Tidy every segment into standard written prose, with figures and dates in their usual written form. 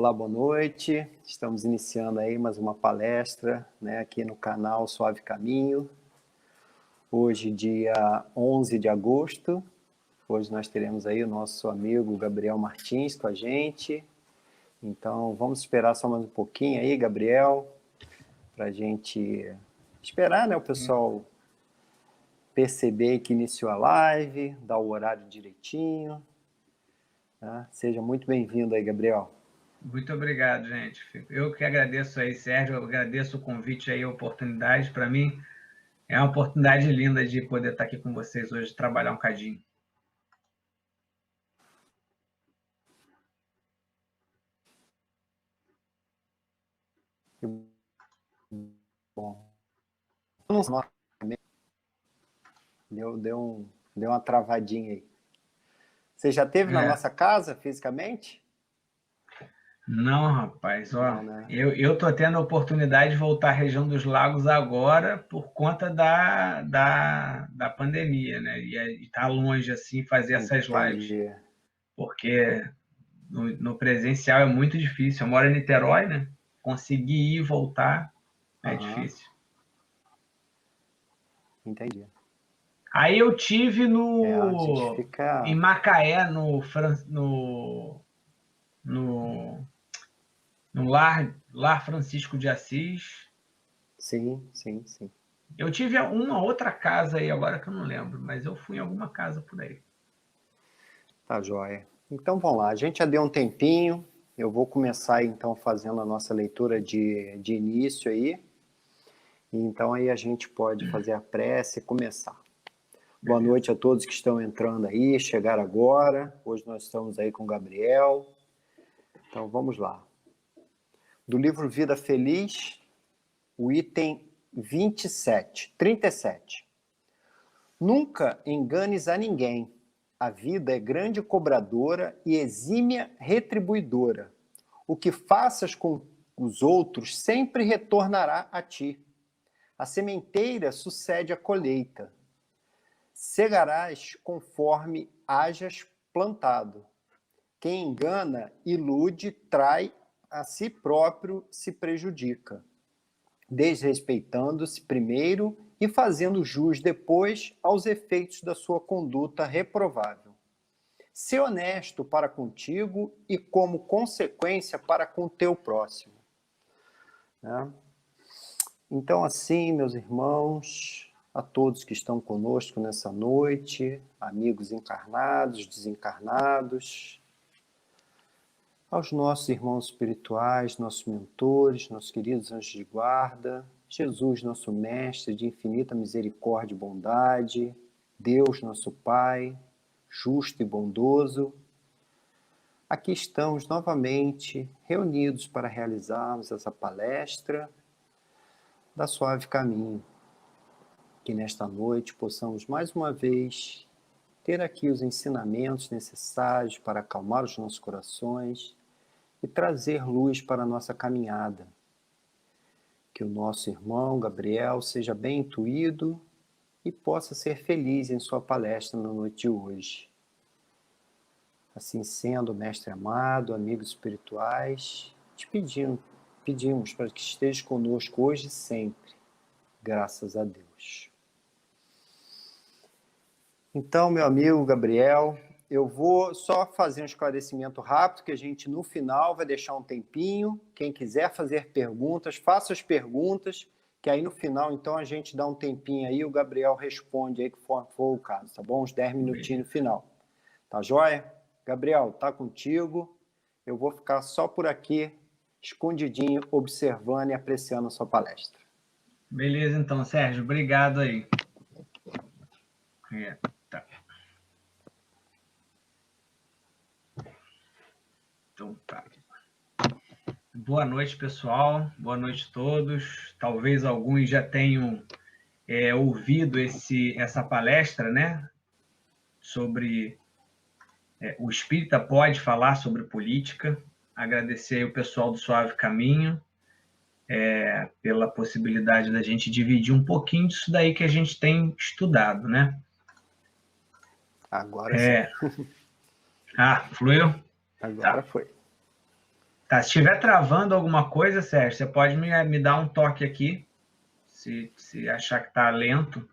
Olá, boa noite. Estamos iniciando aí mais uma palestra, né, aqui no canal Suave Caminho. Hoje, dia 11 de agosto. Hoje nós teremos aí o nosso amigo Gabriel Martins com a gente. Então, vamos esperar só mais um pouquinho aí, Gabriel, para a gente esperar, né, o pessoal perceber que iniciou a live, dar o horário direitinho. Tá? Seja muito bem-vindo aí, Gabriel. Muito obrigado, gente. Eu que agradeço aí, Sérgio, eu agradeço o convite aí, a oportunidade. Para mim, é uma oportunidade linda de poder estar aqui com vocês hoje, trabalhar um cadinho. Bom. Deu uma travadinha aí. Você já esteve na nossa casa, fisicamente? Não, rapaz, ó, Não, né? eu tô tendo a oportunidade de voltar à região dos lagos agora por conta da pandemia, né? E tá longe, assim, fazer essas lives. Entendi. Porque no presencial é muito difícil. Eu moro em Niterói, né? Conseguir ir e voltar é difícil. Entendi. Aí eu tive A gente fica... em Macaé, no Lar Francisco de Assis. Sim, sim, sim. Eu tive uma outra casa aí agora que eu não lembro, mas eu fui em alguma casa por aí. Tá joia. Então vamos lá, a gente já deu um tempinho. Eu vou começar então fazendo a nossa leitura de início aí. Então aí a gente pode fazer a prece e começar. Boa noite a todos que estão entrando aí, chegaram agora. Hoje nós estamos aí com o Gabriel. Então vamos lá. Do livro Vida Feliz, o item 37. Nunca enganes a ninguém. A vida é grande cobradora e exímia retribuidora. O que faças com os outros sempre retornará a ti. A sementeira sucede à colheita. Segarás conforme hajas plantado. Quem engana, ilude, trai, a si próprio se prejudica, desrespeitando-se primeiro e fazendo jus depois aos efeitos da sua conduta reprovável. Sê honesto para contigo e, como consequência, para com teu próximo. Então, assim, meus irmãos, a todos que estão conosco nessa noite, amigos encarnados, desencarnados, aos nossos irmãos espirituais, nossos mentores, nossos queridos anjos de guarda, Jesus, nosso Mestre de infinita misericórdia e bondade, Deus, nosso Pai, justo e bondoso, aqui estamos novamente reunidos para realizarmos essa palestra da Suave Caminho. Que nesta noite possamos mais uma vez ter aqui os ensinamentos necessários para acalmar os nossos corações e trazer luz para a nossa caminhada. Que o nosso irmão Gabriel seja bem intuído e possa ser feliz em sua palestra na noite de hoje. Assim sendo, mestre amado, amigos espirituais, te pedimos para que esteja conosco hoje e sempre, graças a Deus. Então, meu amigo Gabriel, eu vou só fazer um esclarecimento rápido, que a gente no final vai deixar um tempinho. Quem quiser fazer perguntas, faça as perguntas, que aí no final, então, a gente dá um tempinho aí, o Gabriel responde aí, que for o caso, tá bom? Uns 10 minutinhos no final. Tá joia? Gabriel, tá contigo. Eu vou ficar só por aqui, escondidinho, observando e apreciando a sua palestra. Beleza, então, Sérgio, obrigado aí. Tá. Então tá. Boa noite, pessoal. Boa noite a todos. Talvez alguns já tenham ouvido essa palestra, né? Sobre o espírita pode falar sobre política. Agradecer aí o pessoal do Suave Caminho pela possibilidade da gente dividir um pouquinho disso daí que a gente tem estudado, né? Agora sim. Fluiu? Agora Tá. foi. Tá, se estiver travando alguma coisa, Sérgio, você pode me dar um toque aqui, se achar que está lento.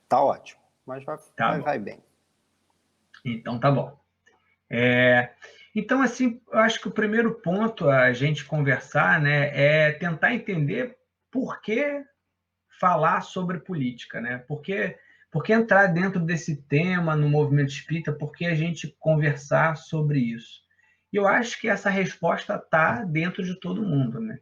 Tá ótimo, mas Tá vai bem. Então tá bom. Então, assim, eu acho que o primeiro ponto a gente conversar, né, é tentar entender por que falar sobre política, né? Por que entrar dentro desse tema no movimento espírita? Por que a gente conversar sobre isso? E eu acho que essa resposta está dentro de todo mundo, né?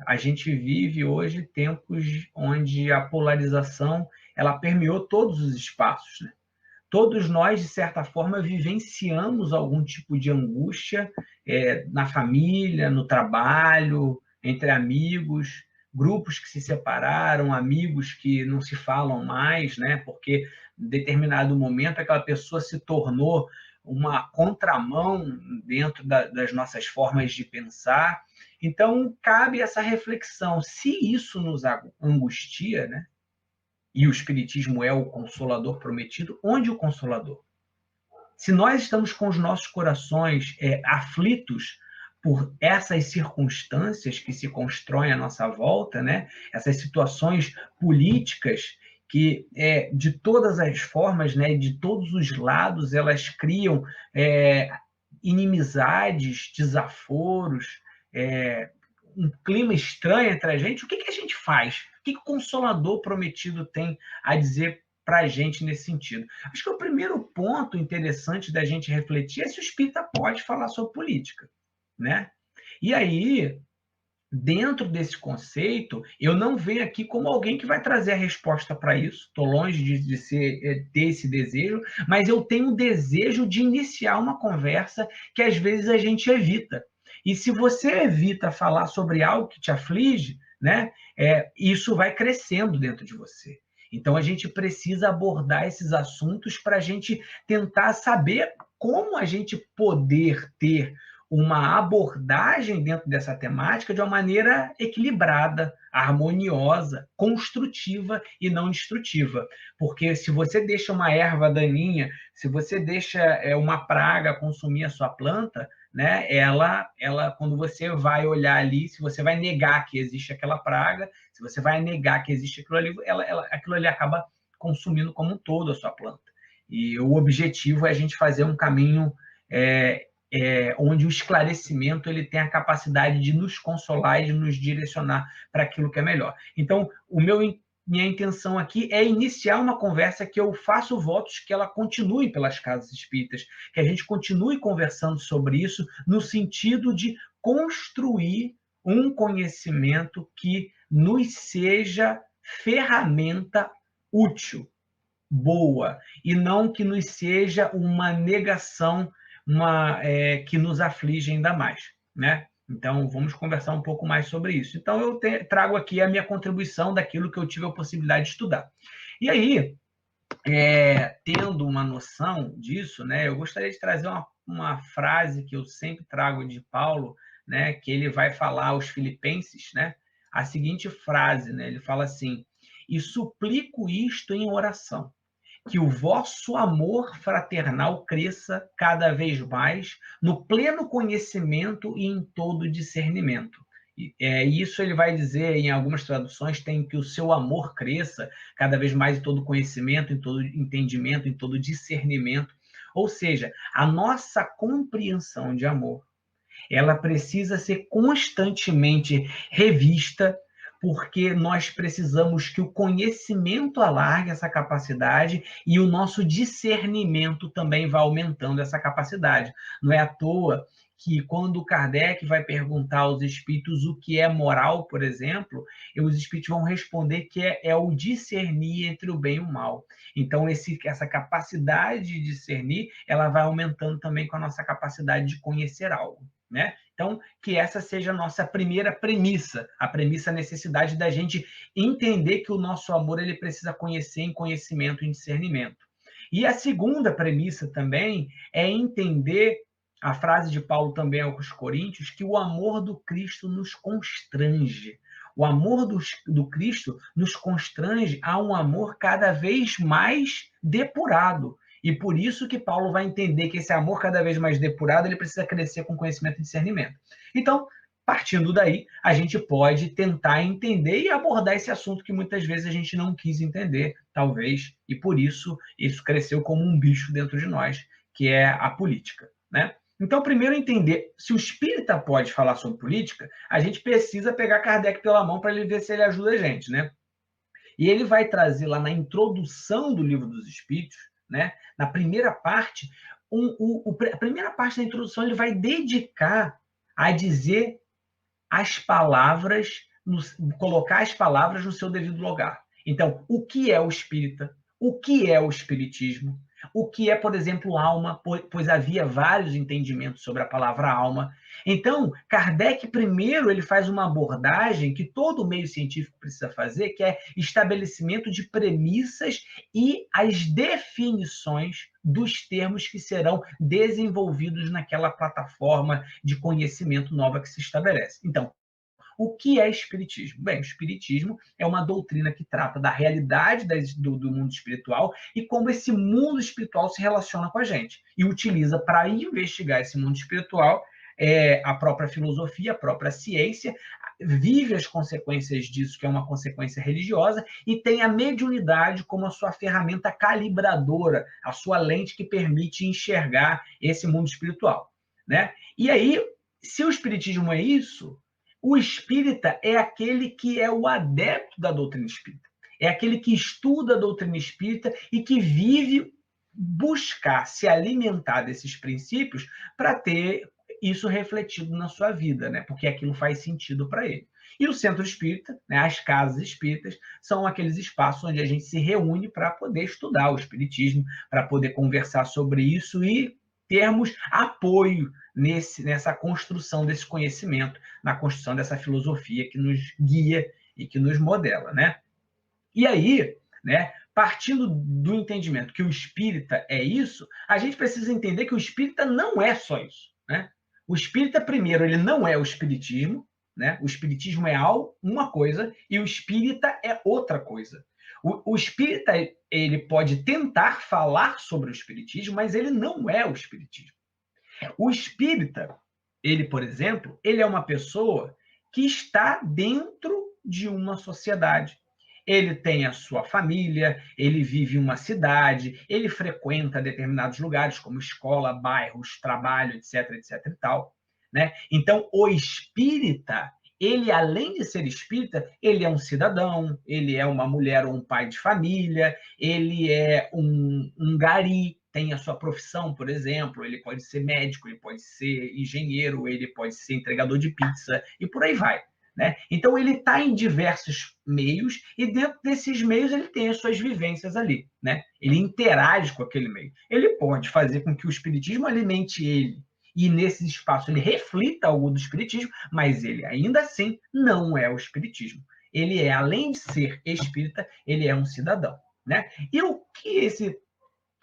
A gente vive hoje tempos onde a polarização ela permeou todos os espaços, né? Todos nós, de certa forma, vivenciamos algum tipo de angústia na família, no trabalho, entre amigos, grupos que se separaram, amigos que não se falam mais, né? Porque em determinado momento aquela pessoa se tornou uma contramão dentro das nossas formas de pensar. Então, cabe essa reflexão. Se isso nos angustia, né? E o Espiritismo é o Consolador prometido, onde o Consolador? Se nós estamos com os nossos corações aflitos por essas circunstâncias que se constroem à nossa volta, né? Essas situações políticas que, de todas as formas, né? De todos os lados, elas criam inimizades, desaforos, um clima estranho entre a gente, o que a gente faz? O que o Consolador prometido tem a dizer para a gente nesse sentido? Acho que o primeiro ponto interessante da gente refletir é se o espírita pode falar sobre política, né? E aí, dentro desse conceito, eu não venho aqui como alguém que vai trazer a resposta para isso, estou longe ter esse desejo, mas eu tenho o desejo de iniciar uma conversa que às vezes a gente evita. E se você evita falar sobre algo que te aflige, né, isso vai crescendo dentro de você. Então, a gente precisa abordar esses assuntos para a gente tentar saber como a gente poder ter uma abordagem dentro dessa temática de uma maneira equilibrada, harmoniosa, construtiva e não destrutiva. Porque se você deixa uma erva daninha, se você deixa uma praga consumir a sua planta, né, ela, quando você vai olhar ali, se você vai negar que existe aquela praga, se você vai negar que existe aquilo ali, aquilo ali acaba consumindo como um todo a sua planta. E o objetivo é a gente fazer um caminho onde o esclarecimento ele tem a capacidade de nos consolar e de nos direcionar para aquilo que é melhor. Então, minha intenção aqui é iniciar uma conversa que eu faço votos que ela continue pelas casas espíritas, que a gente continue conversando sobre isso no sentido de construir um conhecimento que nos seja ferramenta útil, boa, e não que nos seja uma negação que nos aflige ainda mais, né? Então, vamos conversar um pouco mais sobre isso. Então, eu trago aqui a minha contribuição daquilo que eu tive a possibilidade de estudar. E aí, tendo uma noção disso, né, eu gostaria de trazer uma frase que eu sempre trago de Paulo, né, que ele vai falar aos filipenses, né, a seguinte frase, né, ele fala assim: e suplico isto em oração, que o vosso amor fraternal cresça cada vez mais no pleno conhecimento e em todo discernimento. Isso ele vai dizer, em algumas traduções, tem que o seu amor cresça cada vez mais em todo conhecimento, em todo entendimento, em todo discernimento. Ou seja, a nossa compreensão de amor, ela precisa ser constantemente revista, porque nós precisamos que o conhecimento alargue essa capacidade e o nosso discernimento também vá aumentando essa capacidade. Não é à toa que quando Kardec vai perguntar aos espíritos o que é moral, por exemplo, os espíritos vão responder que é o discernir entre o bem e o mal. Então, essa capacidade de discernir, ela vai aumentando também com a nossa capacidade de conhecer algo, né? Então, que essa seja a nossa primeira premissa, a necessidade da gente entender que o nosso amor ele precisa conhecer em conhecimento e em discernimento. E a segunda premissa também é entender a frase de Paulo também aos Coríntios, que o amor do Cristo nos constrange. O amor do Cristo nos constrange a um amor cada vez mais depurado. E por isso que Paulo vai entender que esse amor cada vez mais depurado, ele precisa crescer com conhecimento e discernimento. Então, partindo daí, a gente pode tentar entender e abordar esse assunto que muitas vezes a gente não quis entender, talvez, e por isso cresceu como um bicho dentro de nós, que é a política, né? Então, primeiro entender, se o espírita pode falar sobre política, a gente precisa pegar Kardec pela mão para ele ver se ele ajuda a gente, né? E ele vai trazer lá na introdução do Livro dos Espíritos, né? Na primeira parte, a primeira parte da introdução ele vai dedicar a dizer as palavras, colocar as palavras no seu devido lugar. Então, o que é o espírita? O que é o espiritismo? O que é, por exemplo, alma? Pois havia vários entendimentos sobre a palavra alma. Então, Kardec, primeiro, ele faz uma abordagem que todo meio científico precisa fazer, que é estabelecimento de premissas e as definições dos termos que serão desenvolvidos naquela plataforma de conhecimento nova que se estabelece. Então, o que é espiritismo? Bem, o espiritismo é uma doutrina que trata da realidade do mundo espiritual e como esse mundo espiritual se relaciona com a gente. E utiliza para investigar esse mundo espiritual a própria filosofia, a própria ciência, vive as consequências disso, que é uma consequência religiosa, e tem a mediunidade como a sua ferramenta calibradora, a sua lente que permite enxergar esse mundo espiritual, né? E aí, se o espiritismo é isso, o espírita é aquele que é o adepto da doutrina espírita. É aquele que estuda a doutrina espírita e que vive buscar se alimentar desses princípios para ter isso refletido na sua vida, né? Porque aquilo faz sentido para ele. E o centro espírita, né, as casas espíritas, são aqueles espaços onde a gente se reúne para poder estudar o espiritismo, para poder conversar sobre isso e termos apoio nessa construção desse conhecimento, na construção dessa filosofia que nos guia e que nos modela, né? E aí, né, partindo do entendimento que o espírita é isso, a gente precisa entender que o espírita não é só isso, né? O espírita, primeiro, ele não é o espiritismo, né? O espiritismo é uma coisa e o espírita é outra coisa. O espírita, ele pode tentar falar sobre o espiritismo, mas ele não é o espiritismo. O espírita, ele, por exemplo, ele é uma pessoa que está dentro de uma sociedade. Ele tem a sua família, ele vive em uma cidade, ele frequenta determinados lugares, como escola, bairros, trabalho, etc, etc e tal, né? Então, o espírita, ele, além de ser espírita, ele é um cidadão, ele é uma mulher ou um pai de família, ele é um gari, tem a sua profissão, por exemplo, ele pode ser médico, ele pode ser engenheiro, ele pode ser entregador de pizza, e por aí vai, né? Então, ele está em diversos meios, e dentro desses meios ele tem as suas vivências ali, né? Ele interage com aquele meio. Ele pode fazer com que o espiritismo alimente ele, e nesse espaço ele reflita algo do espiritismo, mas ele ainda assim não é o espiritismo. Ele é, além de ser espírita, ele é um cidadão, né? E o que esse...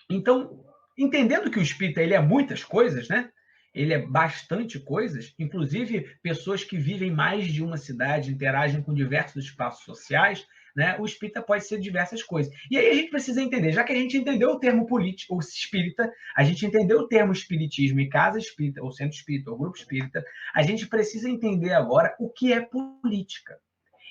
Então, entendendo que o espírita ele é muitas coisas, né? Ele é bastante coisas, inclusive pessoas que vivem mais de uma cidade, interagem com diversos espaços sociais, né? O espírita pode ser diversas coisas. E aí a gente precisa entender, já que a gente entendeu o termo político, ou espírita, a gente entendeu o termo espiritismo e casa espírita, ou centro espírita, ou grupo espírita, a gente precisa entender agora o que é política.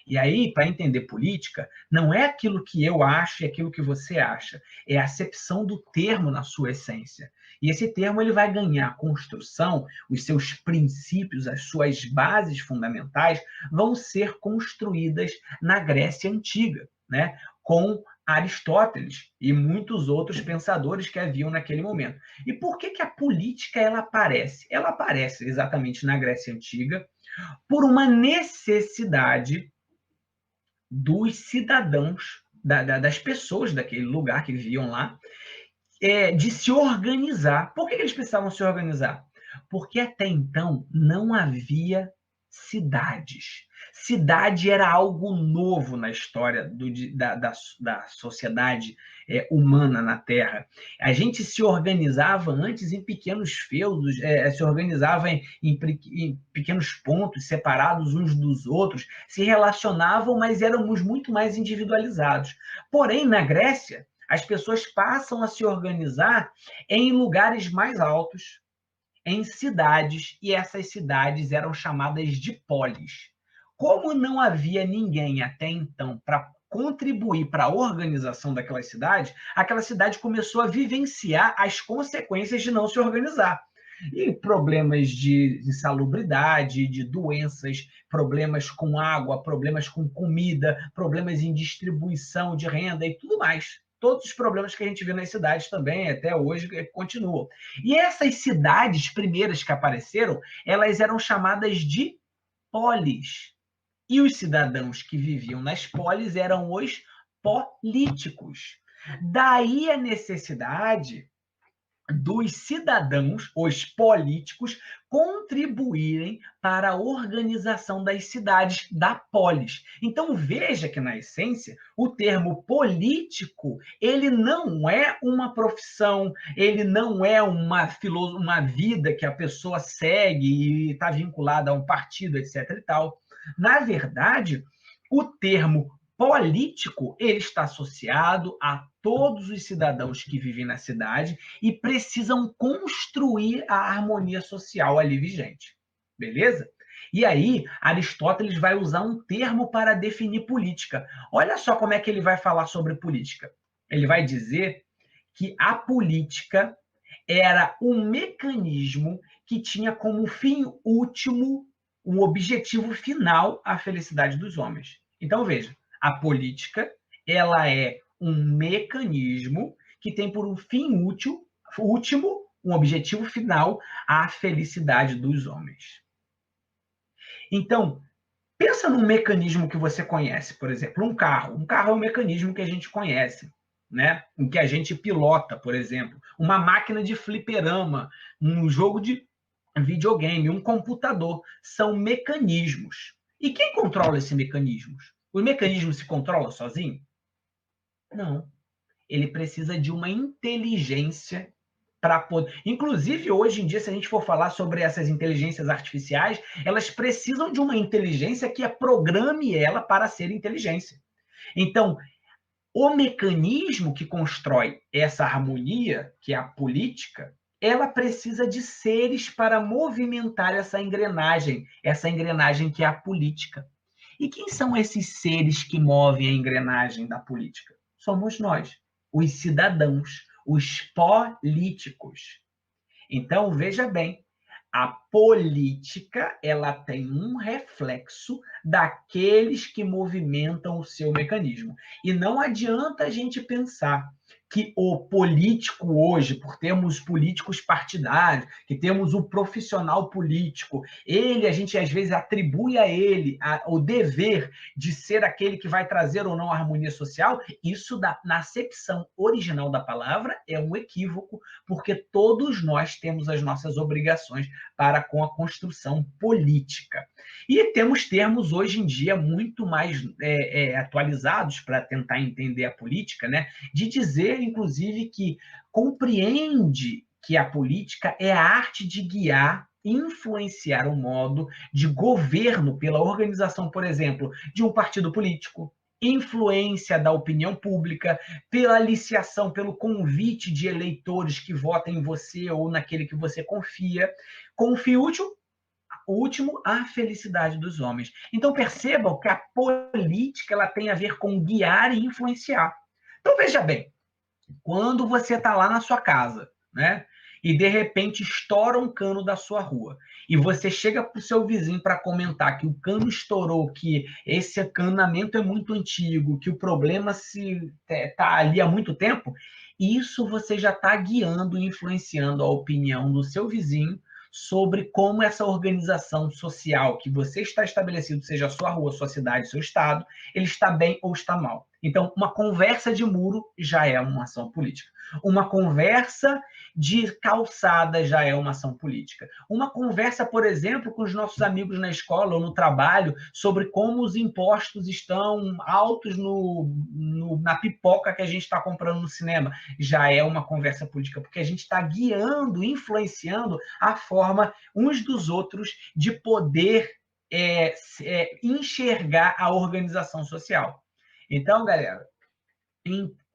E aí, para entender política, não é aquilo que eu acho e aquilo que você acha, é a acepção do termo na sua essência. E esse termo ele vai ganhar construção, os seus princípios, as suas bases fundamentais vão ser construídas na Grécia Antiga, né? Com Aristóteles e muitos outros pensadores que haviam naquele momento. E por que a política ela aparece? Ela aparece exatamente na Grécia Antiga por uma necessidade dos cidadãos, das pessoas daquele lugar que viviam lá, de se organizar. Por que eles precisavam se organizar? Porque até então não havia cidades. Cidade era algo novo na história da sociedade humana na Terra. A gente se organizava antes em pequenos feudos, se organizava em pequenos pontos separados uns dos outros, se relacionavam, mas éramos muito mais individualizados. Porém, na Grécia, as pessoas passam a se organizar em lugares mais altos, em cidades, e essas cidades eram chamadas de polis. Como não havia ninguém até então para contribuir para a organização daquela cidade, aquela cidade começou a vivenciar as consequências de não se organizar. E problemas de insalubridade, de doenças, problemas com água, problemas com comida, problemas em distribuição de renda e tudo mais. Todos os problemas que a gente vê nas cidades também, até hoje, continuam. E essas cidades primeiras que apareceram, elas eram chamadas de polis. E os cidadãos que viviam nas polis eram os políticos. Daí a necessidade dos cidadãos, os políticos, contribuírem para a organização das cidades, da polis. Então, veja que, na essência, o termo político, ele não é uma profissão, ele não é uma vida que a pessoa segue e está vinculada a um partido, etc. e tal. Na verdade, o termo político, ele está associado a todos os cidadãos que vivem na cidade e precisam construir a harmonia social ali vigente. Beleza? E aí, Aristóteles vai usar um termo para definir política. Olha só como é que ele vai falar sobre política. Ele vai dizer que a política era um mecanismo que tinha como fim último, um objetivo final, a felicidade dos homens. Então, veja, a política, ela é um mecanismo que tem por um fim último, um objetivo final, a felicidade dos homens. Então, pensa num mecanismo que você conhece, por exemplo, um carro. Um carro é um mecanismo que a gente conhece, né? Em que a gente pilota, por exemplo. Uma máquina de fliperama, um jogo de videogame, um computador. São mecanismos. E quem controla esses mecanismos? O mecanismo se controla sozinho? Não. Ele precisa de uma inteligência para poder. Inclusive, hoje em dia, se a gente for falar sobre essas inteligências artificiais, elas precisam de uma inteligência que programe ela para ser inteligência. Então, o mecanismo que constrói essa harmonia, que é a política, ela precisa de seres para movimentar essa engrenagem que é a política. E quem são esses seres que movem a engrenagem da política? Somos nós, os cidadãos, os políticos. Então, veja bem, a política, ela tem um reflexo daqueles que movimentam o seu mecanismo. E não adianta a gente pensar que o político hoje, por termos políticos partidários, que temos o profissional político, a gente às vezes atribui a ele o dever de ser aquele que vai trazer ou não a harmonia social. Isso, na acepção original da palavra, é um equívoco, porque todos nós temos as nossas obrigações para com a construção política. E temos termos hoje em dia muito mais atualizados para tentar entender a política, né? De dizer, inclusive, que compreende que a política é a arte de guiar, influenciar o modo de governo pela organização, por exemplo, de um partido político, influência da opinião pública, pela aliciação, pelo convite de eleitores que votem em você ou naquele que você confia, com o fim último, a felicidade dos homens. Então, percebam que a política ela tem a ver com guiar e influenciar. Então, veja bem, quando você está lá na sua casa, né? E de repente estoura um cano da sua rua, e você chega para o seu vizinho para comentar que o cano estourou, que esse canamento é muito antigo, que o problema está ali há muito tempo, isso você já está guiando e influenciando a opinião do seu vizinho sobre como essa organização social que você está estabelecido, seja a sua rua, sua cidade, seu estado, ele está bem ou está mal. Então, uma conversa de muro já é uma ação política. Uma conversa de calçada já é uma ação política. Uma conversa, por exemplo, com os nossos amigos na escola ou no trabalho sobre como os impostos estão altos na pipoca que a gente está comprando no cinema, já é uma conversa política, porque a gente está guiando, influenciando a forma uns dos outros de poder enxergar a organização social. Então, galera,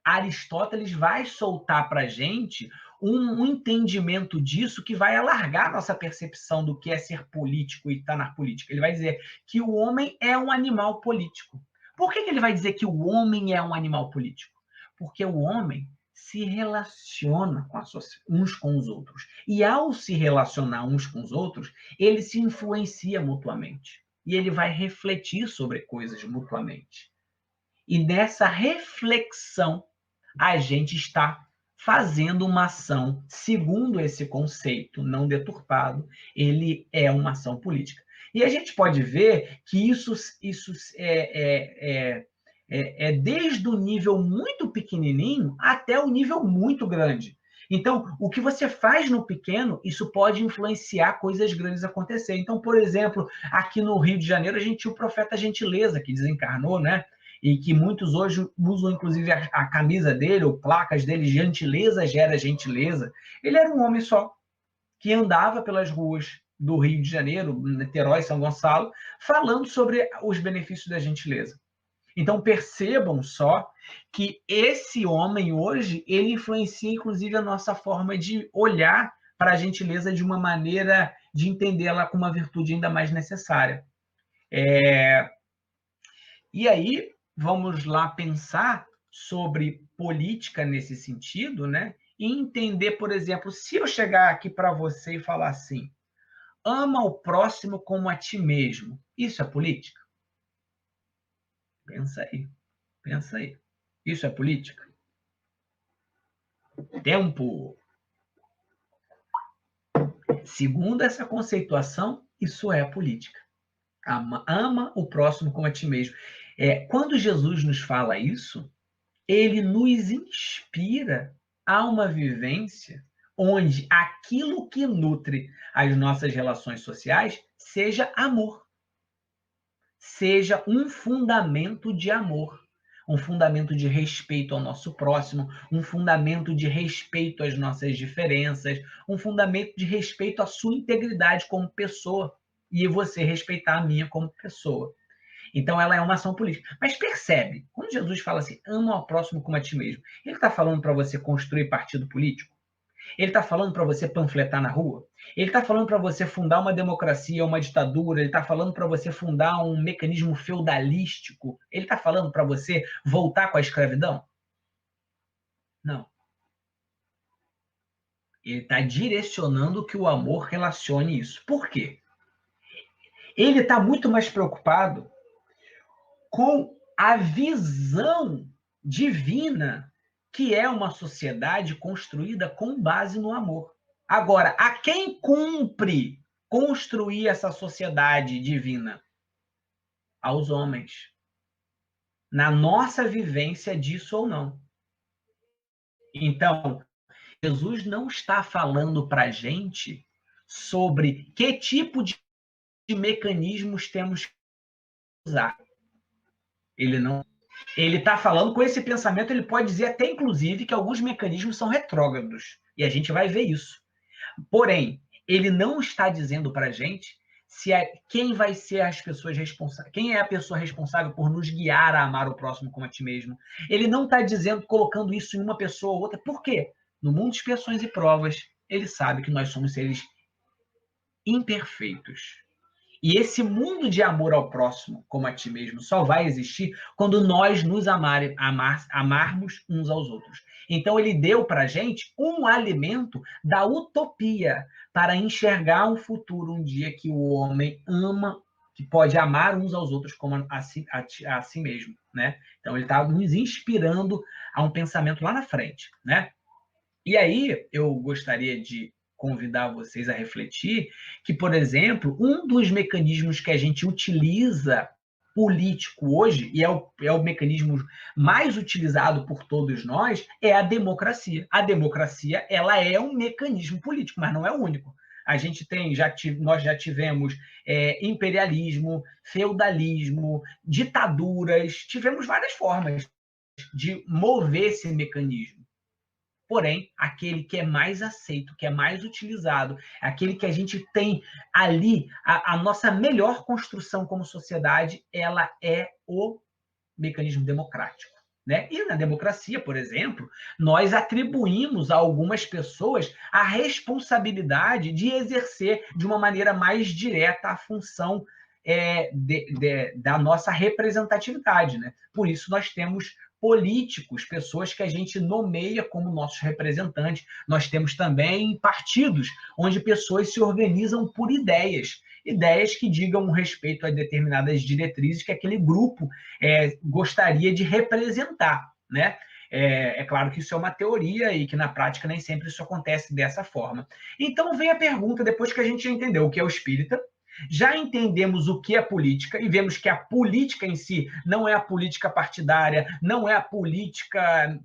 Aristóteles vai soltar para a gente um entendimento disso que vai alargar nossa percepção do que é ser político e estar na política. Ele vai dizer que o homem é um animal político. Por que ele vai dizer que o homem é um animal político? Porque o homem se relaciona uns com os outros. E ao se relacionar uns com os outros, ele se influencia mutuamente. E ele vai refletir sobre coisas mutuamente. E nessa reflexão, a gente está fazendo uma ação, segundo esse conceito não deturpado, ele é uma ação política. E a gente pode ver que isso é desde o nível muito pequenininho até o nível muito grande. Então, o que você faz no pequeno, isso pode influenciar coisas grandes acontecer. Então, por exemplo, aqui no Rio de Janeiro, a gente tinha o profeta Gentileza, que desencarnou, né? E que muitos hoje usam, inclusive, a camisa dele, ou placas dele, gentileza gera gentileza. Ele era um homem só, que andava pelas ruas do Rio de Janeiro, Niterói, São Gonçalo, falando sobre os benefícios da gentileza. Então, percebam só que esse homem hoje, ele influencia, inclusive, a nossa forma de olhar para a gentileza de uma maneira de entendê-la como uma virtude ainda mais necessária. E aí, vamos lá pensar sobre política nesse sentido, né? E entender, por exemplo, se eu chegar aqui para você e falar assim, ama o próximo como a ti mesmo, isso é política? Pensa aí, pensa aí. Isso é política? Tempo. Segundo essa conceituação, isso é política. Ama o próximo como a ti mesmo. Quando Jesus nos fala isso, ele nos inspira a uma vivência onde aquilo que nutre as nossas relações sociais seja amor, seja um fundamento de amor, um fundamento de respeito ao nosso próximo, um fundamento de respeito às nossas diferenças, um fundamento de respeito à sua integridade como pessoa e você respeitar a minha como pessoa. Então, ela é uma ação política. Mas percebe, quando Jesus fala assim, ama ao próximo como a ti mesmo, ele está falando para você construir partido político? Ele está falando para você panfletar na rua? Ele está falando para você fundar uma democracia, uma ditadura? Ele está falando para você fundar um mecanismo feudalístico? Ele está falando para você voltar com a escravidão? Não. Ele está direcionando que o amor relacione isso. Por quê? Ele está muito mais preocupado com a visão divina que é uma sociedade construída com base no amor. Agora, a quem cumpre construir essa sociedade divina? Aos homens. Na nossa vivência disso ou não. Então, Jesus não está falando para a gente sobre que tipo de mecanismos temos que usar. Ele está falando com esse pensamento, ele pode dizer até, inclusive, que alguns mecanismos são retrógrados. E a gente vai ver isso. Porém, ele não está dizendo para a gente quem vai ser as pessoas responsáveis, quem é a pessoa responsável por nos guiar a amar o próximo como a ti mesmo. Ele não está dizendo, colocando isso em uma pessoa ou outra. Por quê? No mundo de expiações e provas, ele sabe que nós somos seres imperfeitos. E esse mundo de amor ao próximo, como a ti mesmo, só vai existir quando nós nos amarmos uns aos outros. Então, ele deu para a gente um alimento da utopia para enxergar um futuro, um dia que o homem ama, que pode amar uns aos outros como a si mesmo. Né? Então, ele está nos inspirando a um pensamento lá na frente. Né? E aí, eu gostaria de convidar vocês a refletir que, por exemplo, um dos mecanismos que a gente utiliza político hoje, e é o mecanismo mais utilizado por todos nós, é a democracia. A democracia, ela é um mecanismo político, mas não é o único. A gente tem, nós já tivemos imperialismo, feudalismo, ditaduras, tivemos várias formas de mover esse mecanismo. Porém, aquele que é mais aceito, que é mais utilizado, aquele que a gente tem ali, a nossa melhor construção como sociedade, ela é o mecanismo democrático. né? E na democracia, por exemplo, nós atribuímos a algumas pessoas a responsabilidade de exercer de uma maneira mais direta a função da nossa representatividade, né? Por isso nós temos políticos, pessoas que a gente nomeia como nossos representantes. Nós temos também partidos, onde pessoas se organizam por ideias que digam respeito a determinadas diretrizes que aquele grupo gostaria de representar, né? É claro que isso é uma teoria e que na prática nem sempre isso acontece dessa forma. Então vem a pergunta, depois que a gente já entendeu o que é o espírita, já entendemos o que é política e vemos que a política em si não é a política partidária, não é a política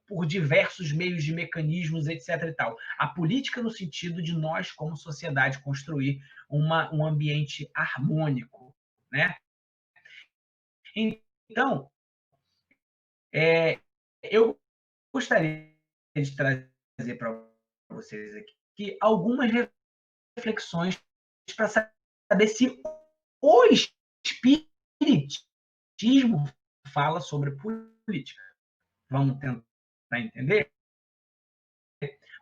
por diversos meios de mecanismos, etc. e tal. A política no sentido de nós, como sociedade, construir um ambiente harmônico, né? Então, eu gostaria de trazer para vocês aqui algumas reflexões para saber se o espiritismo fala sobre política. Vamos tentar entender?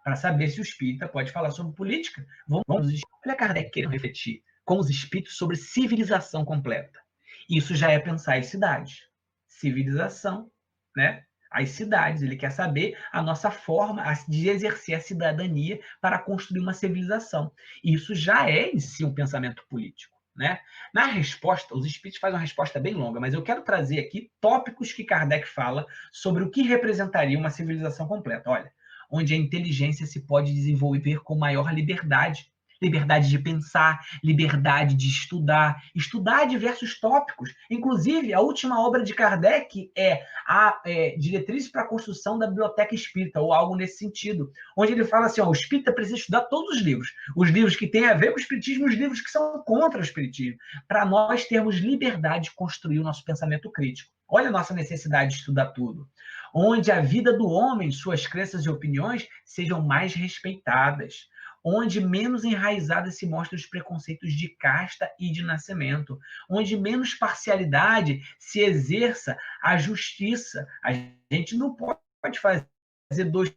Para saber se o espírita pode falar sobre política. Olha Kardec querendo refletir com os espíritos sobre civilização completa. Isso já é pensar em cidades. Civilização, né? As cidades, ele quer saber a nossa forma de exercer a cidadania para construir uma civilização. Isso já é em si um pensamento político, né? Na resposta, os espíritos fazem uma resposta bem longa, mas eu quero trazer aqui tópicos que Kardec fala sobre o que representaria uma civilização completa. Olha, onde a inteligência se pode desenvolver com maior liberdade. Liberdade de pensar, liberdade de estudar, estudar diversos tópicos. Inclusive, a última obra de Kardec é a Diretriz para a Construção da Biblioteca Espírita, ou algo nesse sentido, onde ele fala assim, ó, o espírita precisa estudar todos os livros que têm a ver com o espiritismo e os livros que são contra o espiritismo, para nós termos liberdade de construir o nosso pensamento crítico. Olha a nossa necessidade de estudar tudo. Onde a vida do homem, suas crenças e opiniões sejam mais respeitadas, onde menos enraizadas se mostram os preconceitos de casta e de nascimento, onde menos parcialidade se exerça a justiça. A gente não pode fazer dois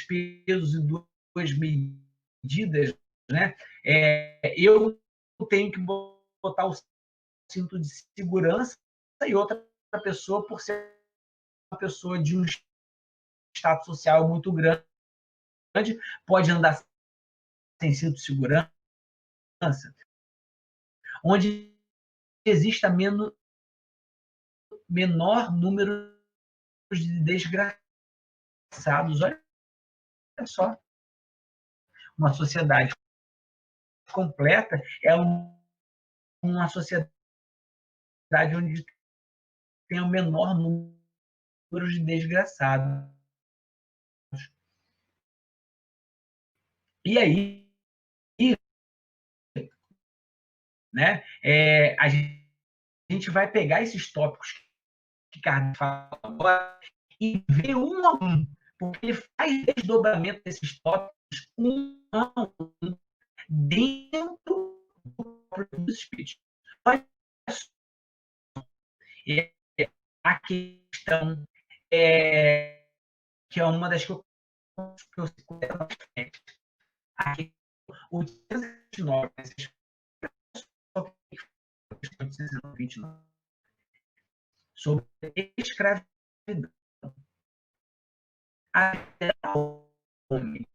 pesos e duas medidas, né? Eu tenho que botar o cinto de segurança e outra pessoa, por ser uma pessoa de um status social muito grande, pode andar sem cinto de segurança, onde exista menor número de desgraçados. Olha só, uma sociedade completa é uma sociedade onde tem o menor número de desgraçados. E aí, né, a gente vai pegar esses tópicos que Kardec fala agora e ver um a um, porque ele faz desdobramento desses tópicos um a um dentro do próprio espírito. Olha só, a questão que é uma das que eu considero mais frente. O 229, sobre escravidão. Até homens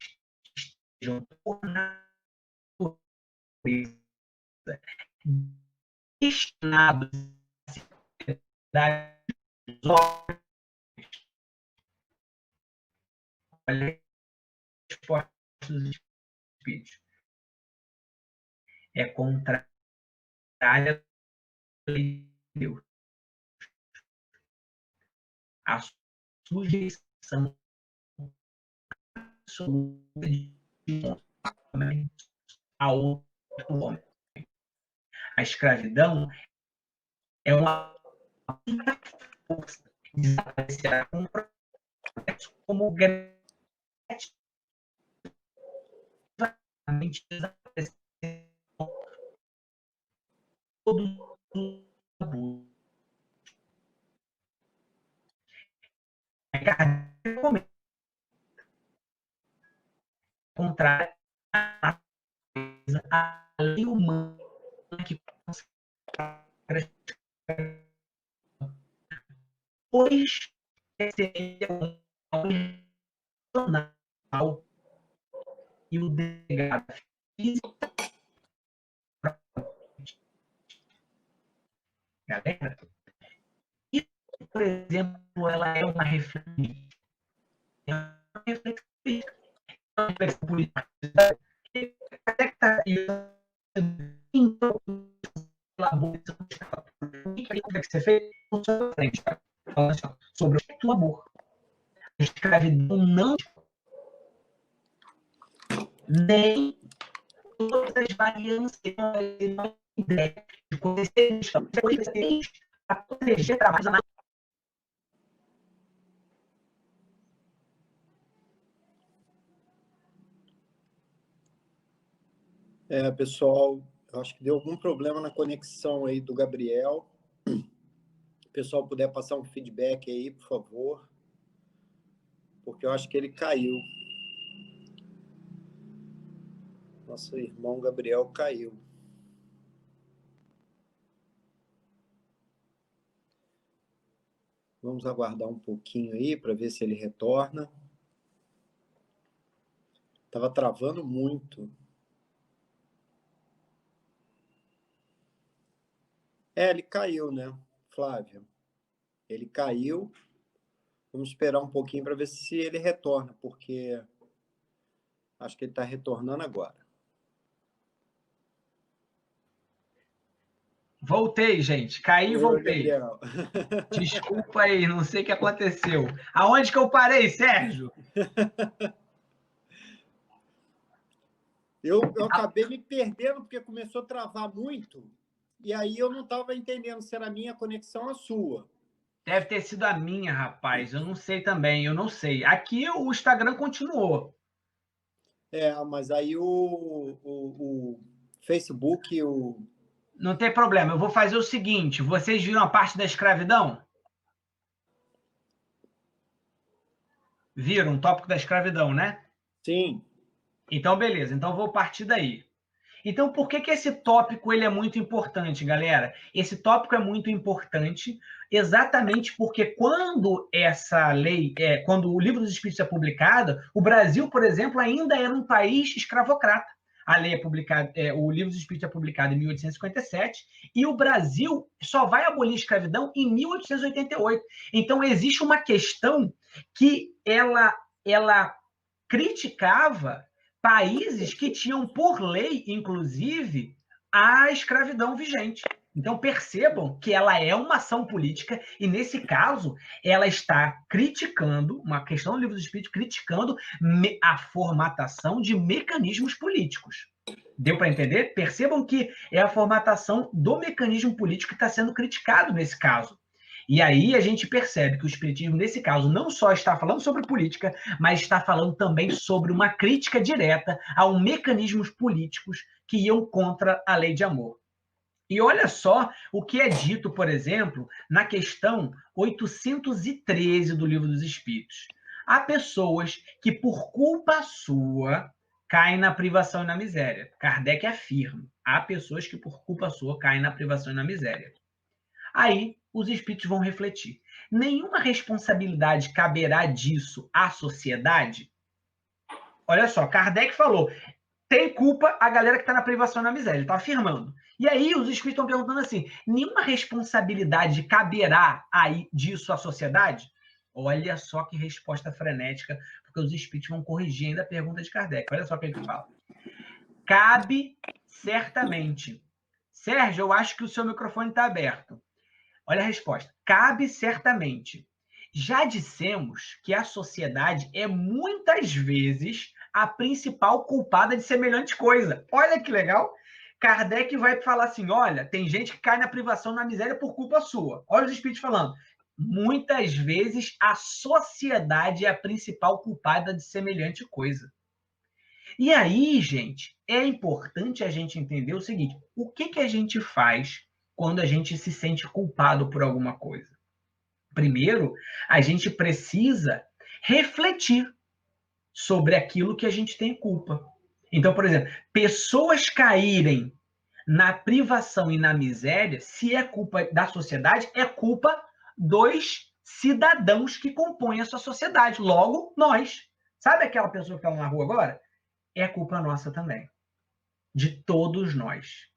estejam por natureza destinados a olha as respostas dos espíritos. É contrária à lei de Deus. A sujeição absoluta de um homem a outro homem. A escravidão é uma força que desaparecerá com um processo como gradativamente desaparecer todos os abusos. Kardec contrária à lei humana que pois seria um jornal e o delegado físico, galera, e, por exemplo, ela é uma reflexão política. Até que está então, o que tem que ser feito sobre o amor. A escravidão não nem todas as variantes ideia de conhecer a proteger trabalhos a Pessoal, eu acho que deu algum problema na conexão aí do Gabriel. Se o pessoal puder passar um feedback aí, por favor, porque eu acho que ele caiu. Nosso irmão Gabriel caiu. Vamos aguardar um pouquinho aí para ver se ele retorna. Estava travando muito. Ele caiu, né, Flávio? Ele caiu. Vamos esperar um pouquinho para ver se ele retorna, porque acho que ele está retornando agora. Voltei, gente. Caí e voltei. Gabriel. Desculpa aí, não sei o que aconteceu. Aonde que eu parei, Sérgio? Eu acabei me perdendo porque começou a travar muito, e aí eu não estava entendendo se era a minha conexão ou a sua. Deve ter sido a minha, rapaz. Eu não sei também, eu não sei. Aqui o Instagram continuou. Mas aí o Facebook, Não tem problema, eu vou fazer o seguinte: vocês viram a parte da escravidão? Viram o tópico da escravidão, né? Sim. Então, beleza. Então, eu vou partir daí. Então, por que esse tópico ele é muito importante, galera? Esse tópico é muito importante exatamente porque quando essa lei, quando o Livro dos Espíritos é publicado, o Brasil, por exemplo, ainda era um país escravocrata. A lei é publicada, o Livro dos Espíritos é publicado em 1857 e o Brasil só vai abolir a escravidão em 1888. Então, existe uma questão que ela criticava países que tinham, por lei, inclusive, a escravidão vigente. Então, percebam que ela é uma ação política e, nesse caso, ela está criticando, uma questão do Livro dos Espíritos, criticando a formatação de mecanismos políticos. Deu para entender? Percebam que é a formatação do mecanismo político que está sendo criticado nesse caso. E aí a gente percebe que o Espiritismo, nesse caso, não só está falando sobre política, mas está falando também sobre uma crítica direta a mecanismos políticos que iam contra a lei de amor. E olha só o que é dito, por exemplo, na questão 813 do Livro dos Espíritos. Há pessoas que, por culpa sua, caem na privação e na miséria. Kardec afirma: há pessoas que, por culpa sua, caem na privação e na miséria. Aí os espíritos vão refletir. Nenhuma responsabilidade caberá disso à sociedade? Olha só, Kardec falou, tem culpa a galera que está na privação e na miséria, ele está afirmando. E aí os espíritos estão perguntando assim, nenhuma responsabilidade caberá aí disso à sociedade? Olha só que resposta frenética, porque os espíritos vão corrigir ainda a pergunta de Kardec. Olha só o que ele fala. Cabe certamente. Sérgio, eu acho que o seu microfone está aberto. Olha a resposta. Cabe certamente. Já dissemos que a sociedade é muitas vezes a principal culpada de semelhante coisa. Olha que legal. Kardec vai falar assim, olha, tem gente que cai na privação, na miséria por culpa sua. Olha os espíritos falando. Muitas vezes a sociedade é a principal culpada de semelhante coisa. E aí, gente, é importante a gente entender o seguinte, o que a gente faz quando a gente se sente culpado por alguma coisa? Primeiro, a gente precisa refletir sobre aquilo que a gente tem culpa. Então, por exemplo, pessoas caírem na privação e na miséria, se é culpa da sociedade, é culpa dos cidadãos que compõem essa sociedade. Logo, nós. Sabe aquela pessoa que está na rua agora? É culpa nossa também. De todos nós.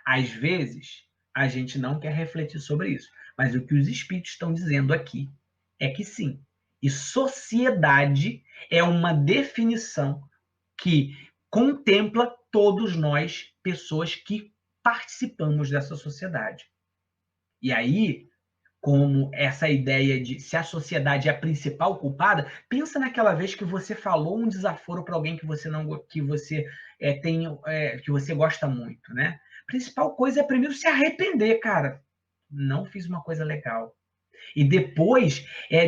Às vezes, a gente não quer refletir sobre isso. Mas o que os espíritos estão dizendo aqui é que sim. E sociedade é uma definição que contempla todos nós, pessoas que participamos dessa sociedade. E aí, como essa ideia de se a sociedade é a principal culpada, pensa naquela vez que você falou um desaforo para alguém que você não que você que você gosta muito, né? A principal coisa é primeiro se arrepender, cara. Não fiz uma coisa legal. E depois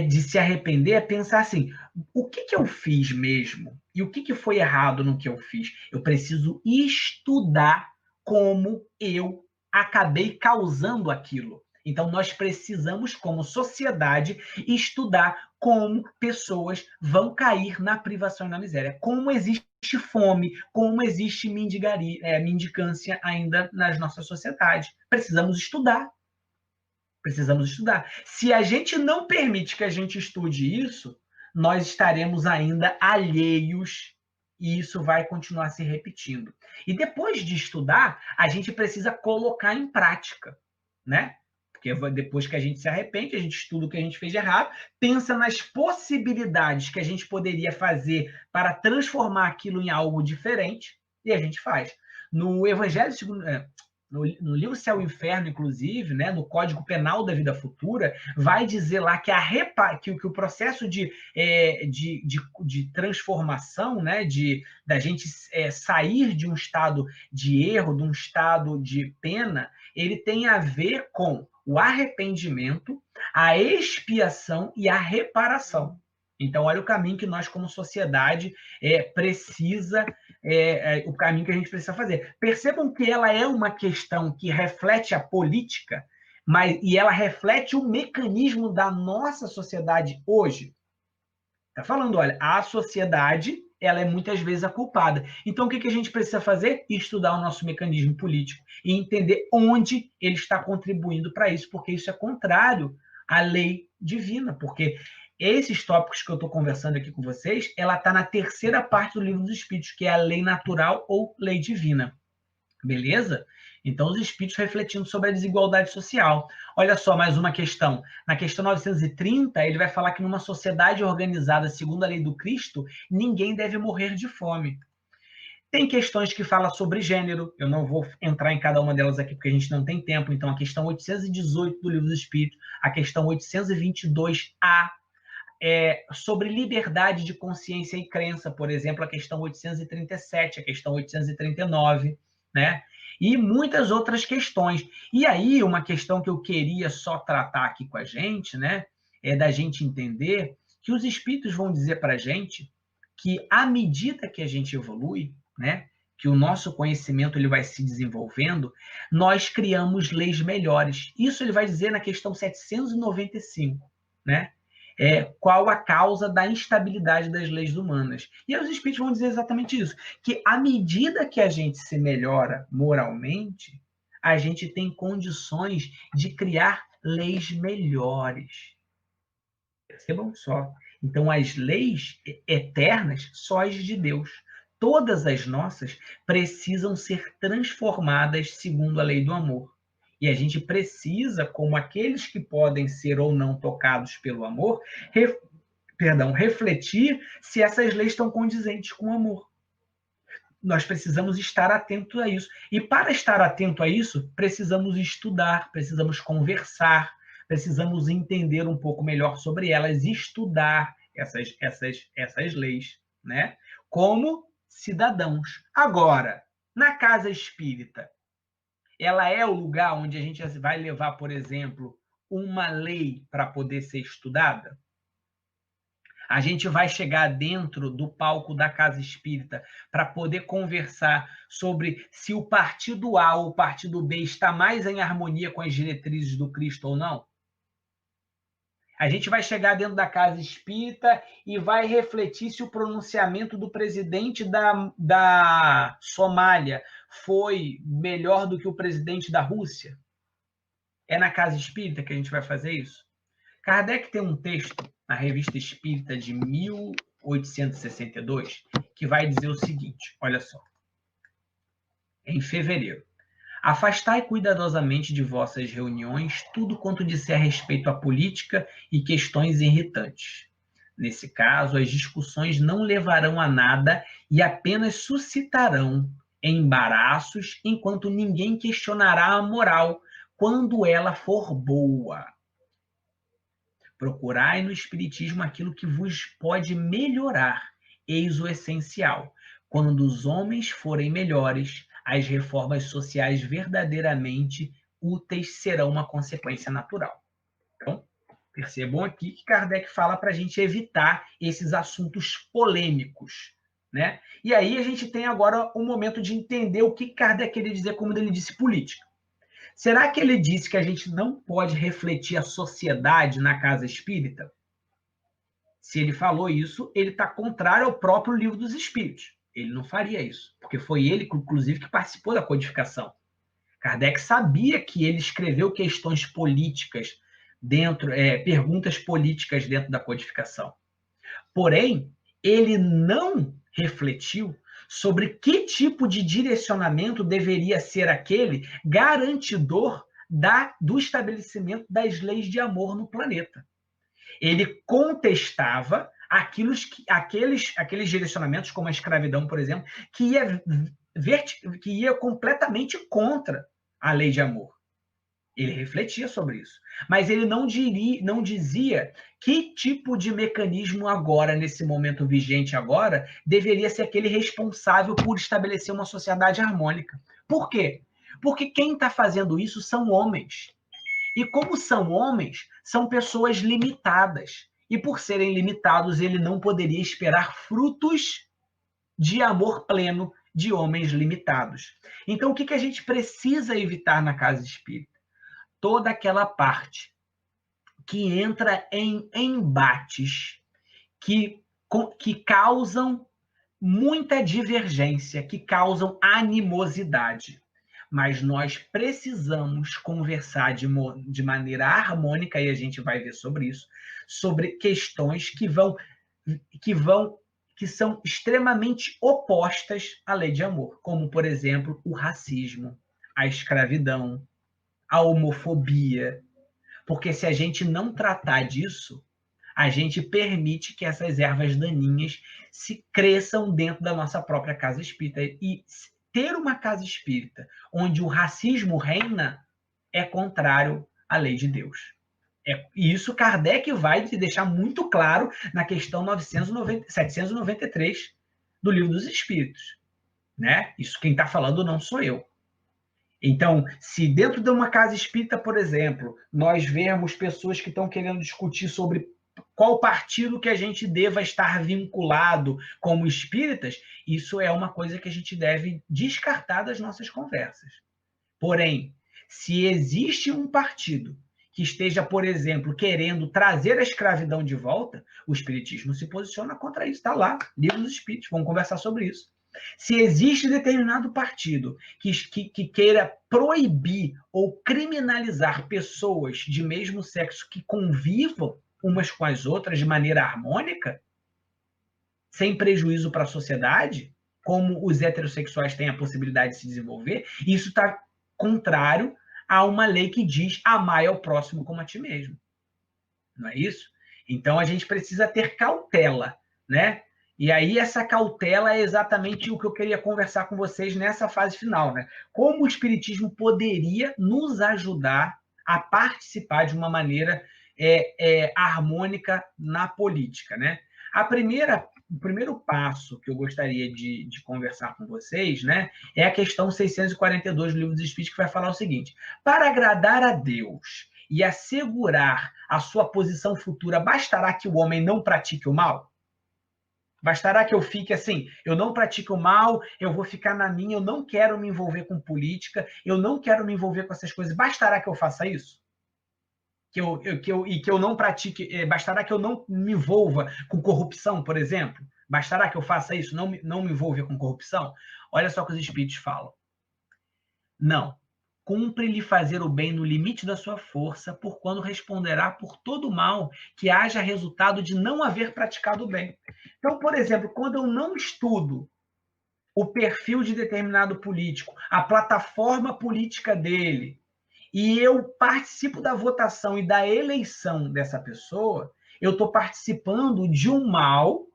de se arrepender, é pensar assim: o que eu fiz mesmo? E o que foi errado no que eu fiz? Eu preciso estudar como eu acabei causando aquilo. Então, nós precisamos, como sociedade, estudar como pessoas vão cair na privação e na miséria. Como existe fome, como existe mendicância ainda nas nossas sociedades. Precisamos estudar. Precisamos estudar. Se a gente não permite que a gente estude isso, nós estaremos ainda alheios e isso vai continuar se repetindo. E depois de estudar, a gente precisa colocar em prática, né? Porque depois que a gente se arrepende, a gente estuda o que a gente fez de errado, pensa nas possibilidades que a gente poderia fazer para transformar aquilo em algo diferente e a gente faz. No Evangelho segundo no livro Céu e Inferno, inclusive, né, no Código Penal da Vida Futura, vai dizer lá que, que o processo de transformação, né, da gente sair de um estado de erro, de um estado de pena, ele tem a ver com o arrependimento, a expiação e a reparação. Então, olha o caminho que nós, como sociedade, o caminho que a gente precisa fazer. Percebam que ela é uma questão que reflete a política, e ela reflete o mecanismo da nossa sociedade hoje. Está falando, olha, a sociedade ela é muitas vezes a culpada. Então, o que a gente precisa fazer? Estudar o nosso mecanismo político e entender onde ele está contribuindo para isso, porque isso é contrário à lei divina, porque esses tópicos que eu estou conversando aqui com vocês, ela está na terceira parte do Livro dos Espíritos, que é a lei natural ou lei divina. Beleza? Então, os espíritos refletindo sobre a desigualdade social. Olha só, mais uma questão. Na questão 930, ele vai falar que numa sociedade organizada segundo a lei do Cristo, ninguém deve morrer de fome. Tem questões que falam sobre gênero, eu não vou entrar em cada uma delas aqui porque a gente não tem tempo, então a questão 818 do Livro dos Espíritos, a questão 822A, sobre liberdade de consciência e crença, por exemplo, a questão 837, a questão 839, né? E muitas outras questões. E aí, uma questão que eu queria só tratar aqui com a gente, né? É da gente entender que os espíritos vão dizer para a gente que, à medida que a gente evolui, né? Que o nosso conhecimento ele vai se desenvolvendo, nós criamos leis melhores. Isso ele vai dizer na questão 795, né? Qual a causa da instabilidade das leis humanas. E aí os espíritos vão dizer exatamente isso, que à medida que a gente se melhora moralmente, a gente tem condições de criar leis melhores. Percebam só. Então, as leis eternas, só as de Deus. Todas as nossas precisam ser transformadas segundo a lei do amor. E a gente precisa, como aqueles que podem ser ou não tocados pelo amor, refletir se essas leis estão condizentes com o amor. Nós precisamos estar atentos a isso. E para estar atento a isso, precisamos estudar, precisamos conversar, precisamos entender um pouco melhor sobre elas, estudar essas leis, né? Como cidadãos. Agora, na casa espírita, ela é o lugar onde a gente vai levar, por exemplo, uma lei para poder ser estudada? A gente vai chegar dentro do palco da casa espírita para poder conversar sobre se o partido A ou o partido B está mais em harmonia com as diretrizes do Cristo ou não? A gente vai chegar dentro da casa espírita e vai refletir se o pronunciamento do presidente da Somália foi melhor do que o presidente da Rússia? É na casa espírita que a gente vai fazer isso? Kardec tem um texto na Revista Espírita de 1862 que vai dizer o seguinte, olha só. Em fevereiro. Afastai cuidadosamente de vossas reuniões tudo quanto disser a respeito à política e questões irritantes. Nesse caso, as discussões não levarão a nada e apenas suscitarão embaraços, enquanto ninguém questionará a moral quando ela for boa. Procurai no Espiritismo aquilo que vos pode melhorar, eis o essencial. Quando os homens forem melhores, as reformas sociais verdadeiramente úteis serão uma consequência natural. Então, percebam aqui que Kardec fala para a gente evitar esses assuntos polêmicos, né? E aí a gente tem agora o momento de entender o que Kardec queria dizer quando ele disse política. Será que ele disse que a gente não pode refletir a sociedade na casa espírita? Se ele falou isso, ele está contrário ao próprio Livro dos Espíritos. Ele não faria isso, porque foi ele, inclusive, que participou da codificação. Kardec sabia que ele escreveu questões políticas dentro, perguntas políticas dentro da codificação. Porém, ele não refletiu sobre que tipo de direcionamento deveria ser aquele garantidor do estabelecimento das leis de amor no planeta. Ele contestava aqueles direcionamentos, como a escravidão, por exemplo, que ia completamente contra a lei de amor. Ele refletia sobre isso. Mas ele não dizia que tipo de mecanismo agora, nesse momento vigente agora, deveria ser aquele responsável por estabelecer uma sociedade harmônica. Por quê? Porque quem está fazendo isso são homens. E como são homens, são pessoas limitadas. E por serem limitados, ele não poderia esperar frutos de amor pleno de homens limitados. Então, o que a gente precisa evitar na casa espírita? Toda aquela parte que entra em embates que causam muita divergência, que causam animosidade. Mas nós precisamos conversar de maneira harmônica, e a gente vai ver sobre isso, sobre questões que são extremamente opostas à lei de amor, como, por exemplo, o racismo, a escravidão, a homofobia. Porque se a gente não tratar disso, a gente permite que essas ervas daninhas se cresçam dentro da nossa própria casa espírita. E ter uma casa espírita onde o racismo reina é contrário à lei de Deus. E isso Kardec vai deixar muito claro na questão 793 do Livro dos Espíritos. Né? Isso quem está falando não sou eu. Então, se dentro de uma casa espírita, por exemplo, nós vemos pessoas que estão querendo discutir sobre qual partido que a gente deva estar vinculado como espíritas, isso é uma coisa que a gente deve descartar das nossas conversas. Porém, se existe um partido que esteja, por exemplo, querendo trazer a escravidão de volta, o espiritismo se posiciona contra isso. Está lá, Livro dos Espíritos, vamos conversar sobre isso. Se existe determinado partido que queira proibir ou criminalizar pessoas de mesmo sexo que convivam umas com as outras de maneira harmônica, sem prejuízo para a sociedade, como os heterossexuais têm a possibilidade de se desenvolver, isso está contrário a uma lei que diz amai ao próximo como a ti mesmo. Não é isso? Então, a gente precisa ter cautela, né? E aí, essa cautela é exatamente o que eu queria conversar com vocês nessa fase final, né? Como o Espiritismo poderia nos ajudar a participar de uma maneira harmônica na política, né? O primeiro passo que eu gostaria de conversar com vocês, né, é a questão 642 do Livro dos Espíritos, que vai falar o seguinte: para agradar a Deus e assegurar a sua posição futura, bastará que o homem não pratique o mal? Bastará que eu fique assim, eu não pratico o mal, eu vou ficar na minha, eu não quero me envolver com política, eu não quero me envolver com essas coisas, bastará que eu faça isso? que eu não pratique, bastará que eu não me envolva com corrupção, por exemplo? Bastará que eu faça isso, não me envolver com corrupção? Olha só o que os espíritos falam. Não. Cumpre-lhe fazer o bem no limite da sua força, porquanto responderá por todo o mal que haja resultado de não haver praticado o bem. Então, por exemplo, quando eu não estudo o perfil de determinado político, a plataforma política dele, e eu participo da votação e da eleição dessa pessoa, eu estou participando de um mal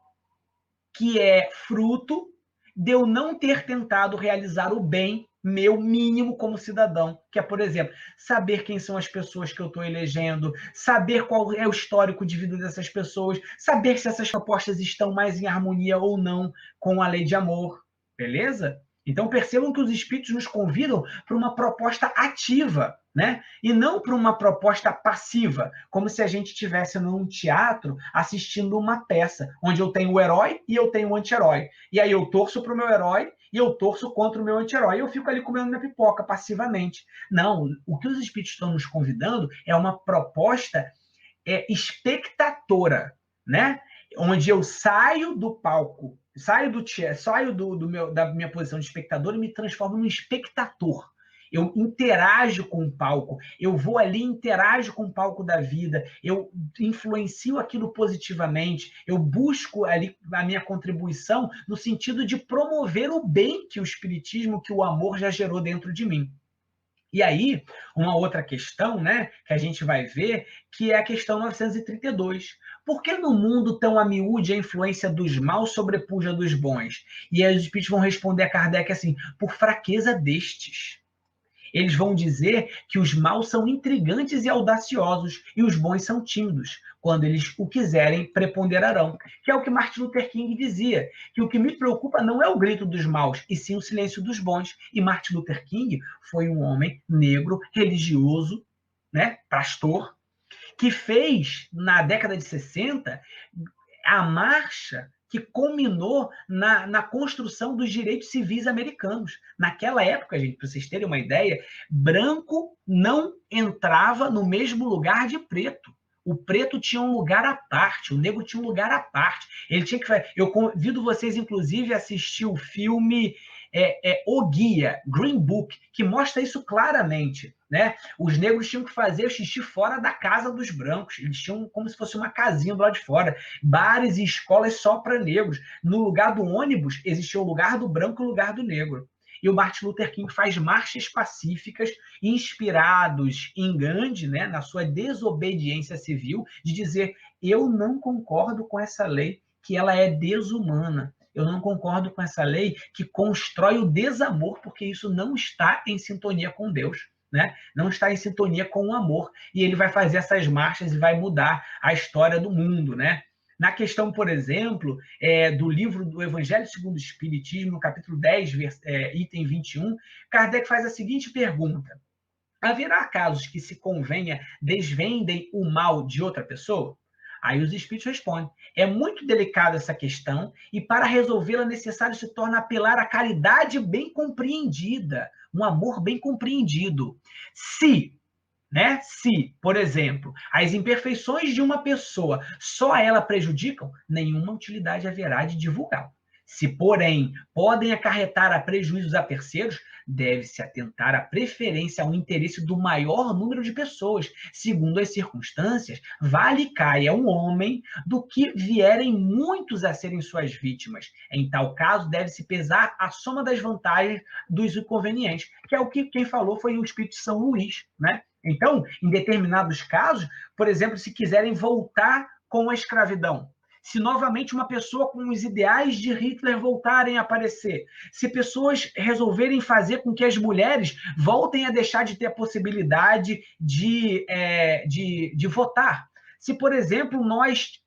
que é fruto de eu não ter tentado realizar o bem meu mínimo como cidadão, que é, por exemplo, saber quem são as pessoas que eu estou elegendo, saber qual é o histórico de vida dessas pessoas, saber se essas propostas estão mais em harmonia ou não com a lei de amor, beleza? Então percebam que os espíritos nos convidam para uma proposta ativa, né? E não para uma proposta passiva, como se a gente estivesse num teatro assistindo uma peça, onde eu tenho o herói e eu tenho o anti-herói. E aí eu torço para o meu herói e eu torço contra o meu anti-herói. E eu fico ali comendo minha pipoca passivamente. Não, o que os espíritos estão nos convidando é uma proposta espectadora, né? Onde eu saio do palco, saio da minha posição de espectador e me transformo num espectador. Eu interajo com o palco, eu vou ali, interajo com o palco da vida, eu influencio aquilo positivamente, eu busco ali a minha contribuição no sentido de promover o bem que o espiritismo, que o amor já gerou dentro de mim. E aí, uma outra questão, né, que a gente vai ver, que é a questão 932. Por que no mundo tão a miúde a influência dos maus sobrepuja dos bons? E aí os espíritos vão responder a Kardec assim, por fraqueza destes. Eles vão dizer que os maus são intrigantes e audaciosos e os bons são tímidos. Quando eles o quiserem, preponderarão. Que é o que Martin Luther King dizia, que o que me preocupa não é o grito dos maus, e sim o silêncio dos bons. E Martin Luther King foi um homem negro, religioso, né, pastor, que fez, na década de 60, a marcha que culminou na construção dos direitos civis americanos. Naquela época, gente, para vocês terem uma ideia, branco não entrava no mesmo lugar de preto. O preto tinha um lugar à parte, o negro tinha um lugar à parte. Ele tinha que fazer. Eu convido vocês, inclusive, a assistir o filme O Guia, Green Book, que mostra isso claramente. Né? Os negros tinham que fazer o xixi fora da casa dos brancos. Eles tinham como se fosse uma casinha do lado de fora. Bares e escolas só para negros. No lugar do ônibus, existia o lugar do branco e o lugar do negro. E o Martin Luther King faz marchas pacíficas, inspirados em Gandhi, né, na sua desobediência civil, de dizer: eu não concordo com essa lei, que ela é desumana. Eu não concordo com essa lei que constrói o desamor, porque isso não está em sintonia com Deus. Né? Não está em sintonia com o amor, e ele vai fazer essas marchas e vai mudar a história do mundo, né? Na questão, por exemplo, do livro do Evangelho segundo o Espiritismo, no capítulo 10, item 21, Kardec faz a seguinte pergunta: haverá casos que se convenha desvendem o mal de outra pessoa? Aí os espíritos respondem: é muito delicada essa questão e para resolvê-la necessário se torna apelar à caridade bem compreendida, um amor bem compreendido. Se, por exemplo, as imperfeições de uma pessoa só a ela prejudicam, nenhuma utilidade haverá de divulgá-la. Se, porém, podem acarretar a prejuízos a terceiros, deve-se atentar à preferência ao interesse do maior número de pessoas. Segundo as circunstâncias, vale caia um homem do que vierem muitos a serem suas vítimas. Em tal caso, deve-se pesar a soma das vantagens dos inconvenientes, que é o que quem falou foi o Espírito de São Luís, né? Então, em determinados casos, por exemplo, se quiserem voltar com a escravidão, se novamente uma pessoa com os ideais de Hitler voltarem a aparecer, se pessoas resolverem fazer com que as mulheres voltem a deixar de ter a possibilidade de votar, se, por exemplo, nós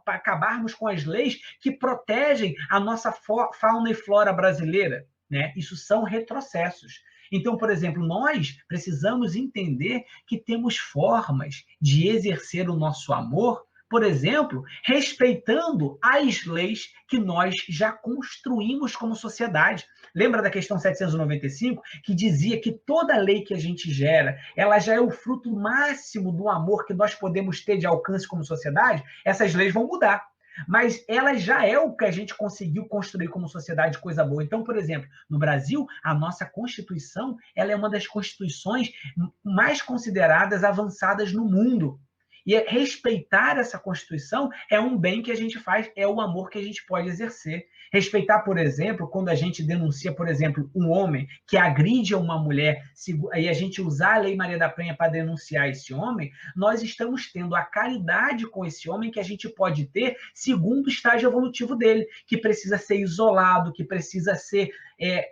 acabarmos com as leis que protegem a nossa fauna e flora brasileira, né? Isso são retrocessos. Então, por exemplo, nós precisamos entender que temos formas de exercer o nosso amor por exemplo, respeitando as leis que nós já construímos como sociedade. Lembra da questão 795, que dizia que toda lei que a gente gera, ela já é o fruto máximo do amor que nós podemos ter de alcance como sociedade? Essas leis vão mudar, mas ela já é o que a gente conseguiu construir como sociedade, coisa boa. Então, por exemplo, no Brasil, a nossa Constituição, ela é uma das constituições mais consideradas avançadas no mundo. E respeitar essa Constituição é um bem que a gente faz, é o amor que a gente pode exercer. Respeitar, por exemplo, quando a gente denuncia, por exemplo, um homem que agride uma mulher, e a gente usar a Lei Maria da Penha para denunciar esse homem, nós estamos tendo a caridade com esse homem que a gente pode ter segundo o estágio evolutivo dele, que precisa ser isolado, que precisa ser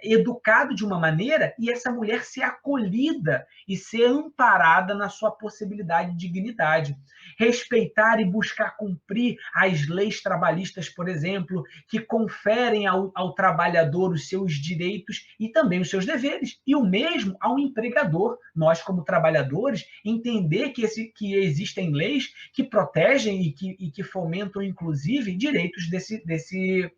educado de uma maneira, e essa mulher ser acolhida e ser amparada na sua possibilidade de dignidade. Respeitar e buscar cumprir as leis trabalhistas, por exemplo, que conferem ao trabalhador os seus direitos e também os seus deveres, e o mesmo ao empregador. Nós, como trabalhadores, entender que existem leis que protegem e que fomentam, inclusive, direitos desse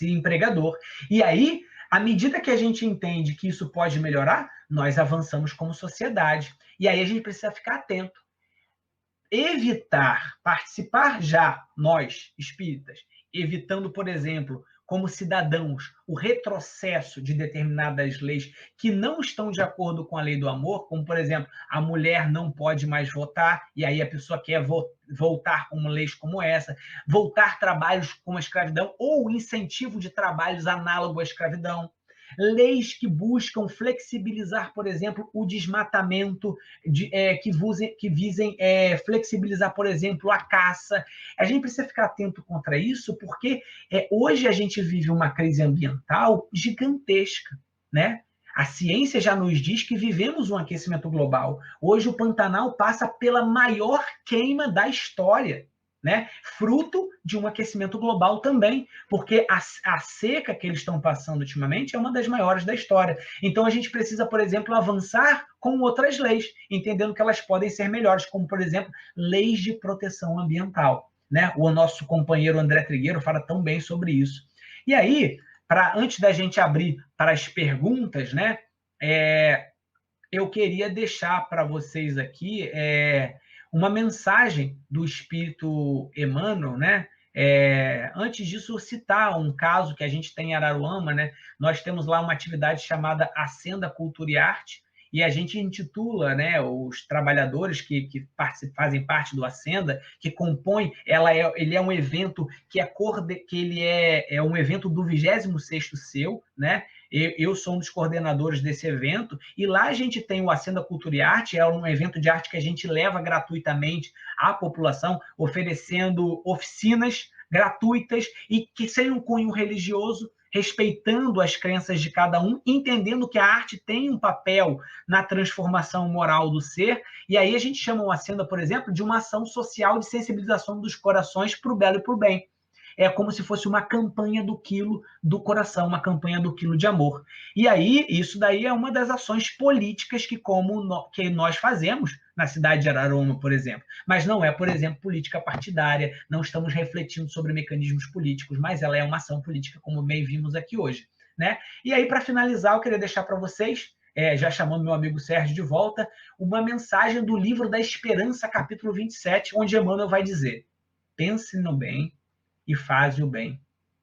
empregador. E aí, à medida que a gente entende que isso pode melhorar, nós avançamos como sociedade. E aí a gente precisa ficar atento. Evitar participar já, nós, espíritas, evitando, por exemplo, como cidadãos, o retrocesso de determinadas leis que não estão de acordo com a lei do amor, como, por exemplo, a mulher não pode mais votar, e aí a pessoa quer voltar com leis como essa, voltar trabalhos como a escravidão, ou incentivo de trabalhos análogos à escravidão. Leis que buscam flexibilizar, por exemplo, o desmatamento, que visem flexibilizar, por exemplo, a caça. A gente precisa ficar atento contra isso, porque hoje a gente vive uma crise ambiental gigantesca, né? A ciência já nos diz que vivemos um aquecimento global. Hoje o Pantanal passa pela maior queima da história, né? Fruto de um aquecimento global também, porque a seca que eles estão passando ultimamente é uma das maiores da história. Então a gente precisa, por exemplo, avançar com outras leis, entendendo que elas podem ser melhores, como, por exemplo, leis de proteção ambiental, né? O nosso companheiro André Trigueiro fala tão bem sobre isso. E aí, antes da gente abrir para as perguntas, né? Eu queria deixar para vocês aqui uma mensagem do Espírito Emmanuel, né? Antes disso, citar um caso que a gente tem em Araruama, né? Nós temos lá uma atividade chamada Acenda Cultura e Arte, e a gente intitula, né, os trabalhadores que fazem parte do Acenda, que compõem, ele é um evento que ele é um evento do 26º seu, né? Eu sou um dos coordenadores desse evento, e lá a gente tem o Acenda Cultura e Arte, é um evento de arte que a gente leva gratuitamente à população, oferecendo oficinas gratuitas e que sem um cunho religioso, respeitando as crenças de cada um, entendendo que a arte tem um papel na transformação moral do ser, e aí a gente chama o Acenda, por exemplo, de uma ação social de sensibilização dos corações para o belo e para o bem. É como se fosse uma campanha do quilo do coração, uma campanha do quilo de amor. E aí, isso daí é uma das ações políticas que nós fazemos na cidade de Araruama, por exemplo. Mas não é, por exemplo, política partidária, não estamos refletindo sobre mecanismos políticos, mas ela é uma ação política, como bem vimos aqui hoje, né? E aí, para finalizar, eu queria deixar para vocês, já chamando meu amigo Sérgio de volta, uma mensagem do Livro da Esperança, capítulo 27, onde Emmanuel vai dizer: pense no bem e faze o bem.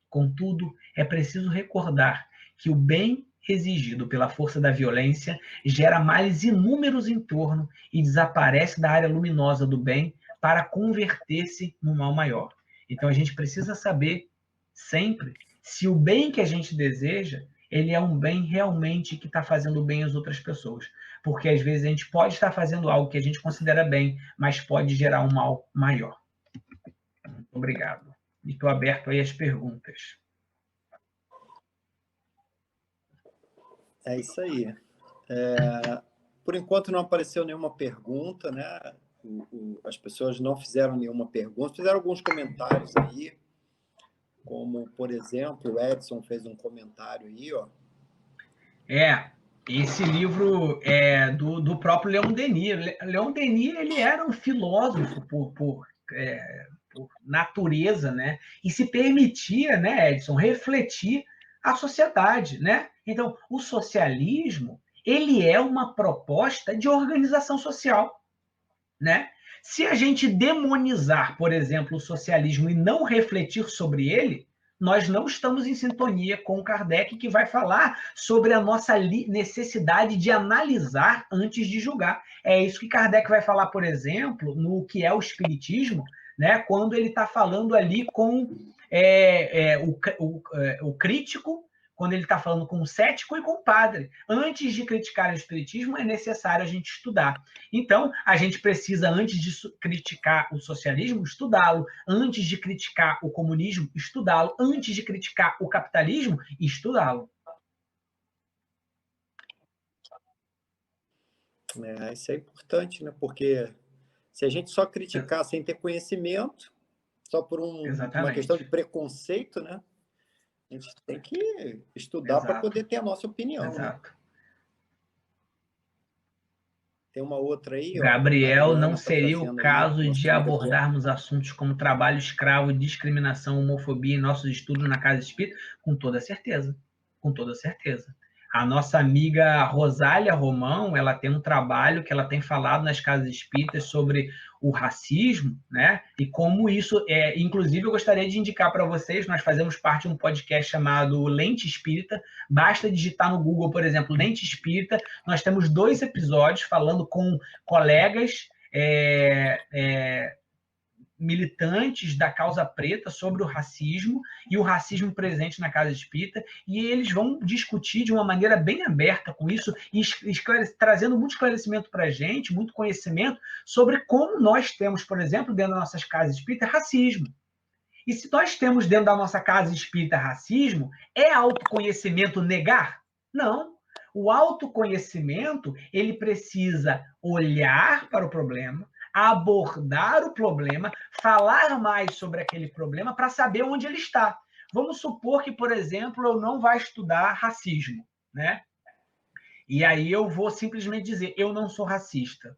Contudo, é preciso recordar que o bem exigido pela força da violência gera males inúmeros em torno e desaparece da área luminosa do bem para converter-se no mal maior. Então a gente precisa saber sempre se o bem que a gente deseja, ele é um bem realmente que está fazendo bem às outras pessoas. Porque às vezes a gente pode estar fazendo algo que a gente considera bem, mas pode gerar um mal maior. Muito obrigado. E estou aberto aí às perguntas. É isso aí. Por enquanto não apareceu nenhuma pergunta, né? As pessoas não fizeram nenhuma pergunta, fizeram alguns comentários aí, como, por exemplo, o Edson fez um comentário aí, ó. Esse livro é do próprio Leon Denis. Leon Denis, ele era um filósofo por natureza, né? E se permitia, né, Edson, refletir a sociedade, né? Então, o socialismo, ele é uma proposta de organização social, né? Se a gente demonizar, por exemplo, o socialismo e não refletir sobre ele, nós não estamos em sintonia com Kardec, que vai falar sobre a nossa necessidade de analisar antes de julgar. É isso que Kardec vai falar, por exemplo, no que é o Espiritismo, né, quando ele está falando ali com o crítico, quando ele está falando com o cético e com o padre. Antes de criticar o Espiritismo, é necessário a gente estudar. Então, a gente precisa, antes de criticar o socialismo, estudá-lo. Antes de criticar o comunismo, estudá-lo. Antes de criticar o capitalismo, estudá-lo. Isso é importante, né? Porque se a gente só criticar sem ter conhecimento, só por uma questão de preconceito, né? A gente tem que estudar para poder ter a nossa opinião. Exato. Né? Tem uma outra aí, Gabriel, não seria o caso de abordarmos assuntos como trabalho escravo, discriminação, homofobia em nossos estudos na Casa Espírita? Com toda certeza. Com toda certeza. A nossa amiga Rosália Romão, ela tem um trabalho que ela tem falado nas casas espíritas sobre o racismo, né? E como isso é... Inclusive, eu gostaria de indicar para vocês, nós fazemos parte de um podcast chamado Lente Espírita. Basta digitar no Google, por exemplo, Lente Espírita. Nós temos 2 episódios falando com colegas militantes da causa preta sobre o racismo e o racismo presente na Casa Espírita, e eles vão discutir de uma maneira bem aberta com isso, e trazendo muito esclarecimento para a gente, muito conhecimento sobre como nós temos, por exemplo, dentro das nossas casas espíritas, racismo. E se nós temos dentro da nossa casa espírita racismo, é autoconhecimento negar? Não. O autoconhecimento, ele precisa olhar para o problema, abordar o problema, falar mais sobre aquele problema para saber onde ele está. Vamos supor que, por exemplo, eu não vá estudar racismo, né? E aí eu vou simplesmente dizer, eu não sou racista.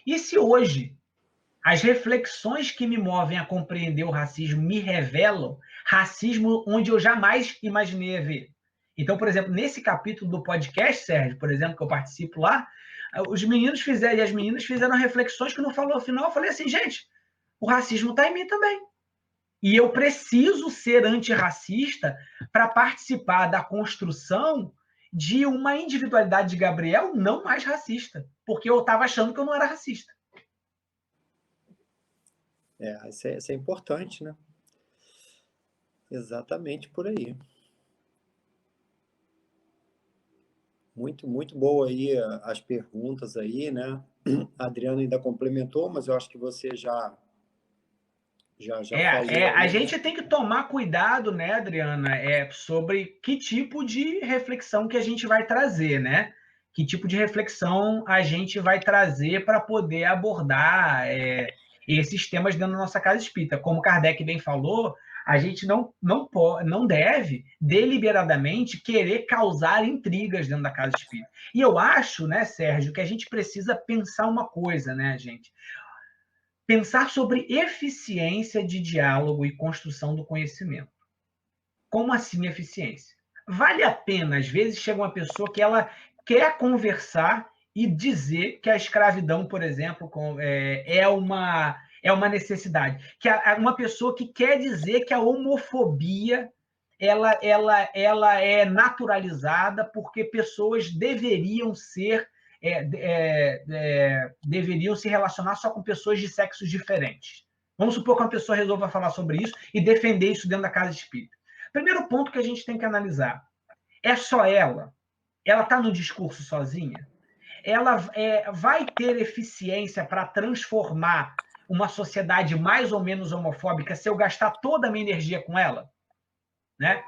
E se hoje as reflexões que me movem a compreender o racismo me revelam racismo onde eu jamais imaginei ver? Então, por exemplo, nesse capítulo do podcast, Sérgio, por exemplo, que eu participo lá, os meninos fizeram, e as meninas fizeram reflexões que no final eu falei assim, gente, o racismo está em mim também. E eu preciso ser antirracista para participar da construção de uma individualidade de Gabriel não mais racista, porque eu estava achando que eu não era racista. Isso é importante, né? Exatamente por aí. Muito, muito boa aí as perguntas aí, né? A Adriana ainda complementou, mas eu acho que você já falou. A gente tem que tomar cuidado, né, Adriana, sobre que tipo de reflexão que a gente vai trazer, né? Que tipo de reflexão a gente vai trazer para poder abordar esses temas dentro da nossa casa espírita. Como Kardec bem falou, a gente não deve deliberadamente querer causar intrigas dentro da casa espírita. E eu acho, né, Sérgio, que a gente precisa pensar uma coisa, né, gente? Pensar sobre eficiência de diálogo e construção do conhecimento. Como assim eficiência? Vale a pena, às vezes, chega uma pessoa que ela quer conversar e dizer que a escravidão, por exemplo, é uma necessidade. Que uma pessoa que quer dizer que a homofobia ela é naturalizada porque pessoas deveriam se relacionar só com pessoas de sexos diferentes. Vamos supor que uma pessoa resolva falar sobre isso e defender isso dentro da casa espírita. Primeiro ponto que a gente tem que analisar, é só ela? Ela está no discurso sozinha? Ela vai ter eficiência para transformar uma sociedade mais ou menos homofóbica se eu gastar toda a minha energia com ela? Né?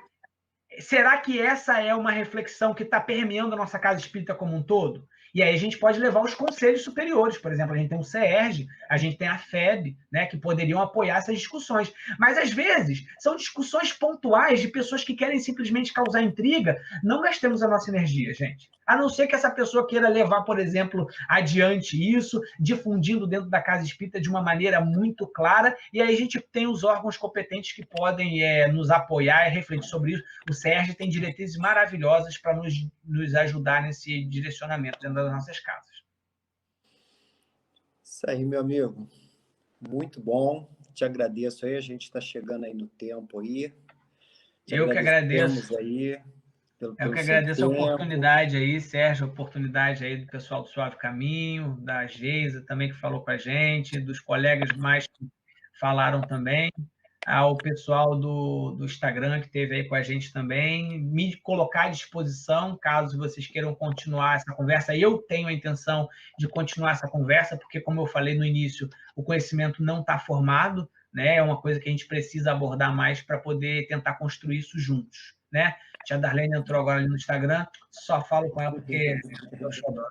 será que essa é uma reflexão que está permeando a nossa casa espírita como um todo? E aí a gente pode levar os conselhos superiores, por exemplo, a gente tem o CERJ, a gente tem a FEB, né, que poderiam apoiar essas discussões. Mas, às vezes, são discussões pontuais de pessoas que querem simplesmente causar intriga. Não gastemos a nossa energia, gente. A não ser que essa pessoa queira levar, por exemplo, adiante isso, difundindo dentro da casa espírita de uma maneira muito clara, e aí a gente tem os órgãos competentes que podem nos apoiar e refletir sobre isso. O CERJ tem diretrizes maravilhosas para nos ajudar nesse direcionamento dentro das nossas casas. Isso aí, meu amigo. Muito bom. Te agradeço aí. A gente está chegando aí no tempo aí. Eu que agradeço. Aí Eu que pelo seu agradeço a tempo. oportunidade aí, Sérgio, a oportunidade aí do pessoal do Suave Caminho, da Geisa também que falou com a gente, dos colegas mais que falaram também, ao pessoal do Instagram que esteve aí com a gente também, me colocar à disposição, caso vocês queiram continuar essa conversa. Eu tenho a intenção de continuar essa conversa, porque, como eu falei no início, o conhecimento não está formado, né? É uma coisa que a gente precisa abordar mais para poder tentar construir isso juntos, né? A tia Darlene entrou agora ali no Instagram, só falo com ela porque eu choro.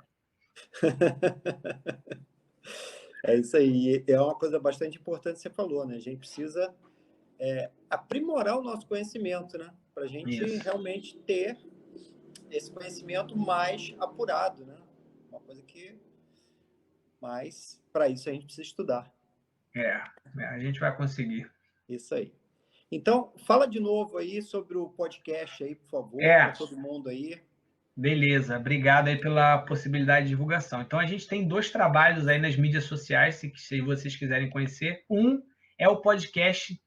É isso aí. É uma coisa bastante importante que você falou, né? A gente precisa aprimorar o nosso conhecimento, né? Para a gente realmente ter esse conhecimento mais apurado, né? Uma coisa que... Mas, para isso, a gente precisa estudar. A gente vai conseguir. Isso aí. Então, fala de novo aí sobre o podcast aí, por favor, para todo mundo aí. Beleza, obrigado aí pela possibilidade de divulgação. Então, a gente tem 2 trabalhos aí nas mídias sociais, se vocês quiserem conhecer. Um é o podcast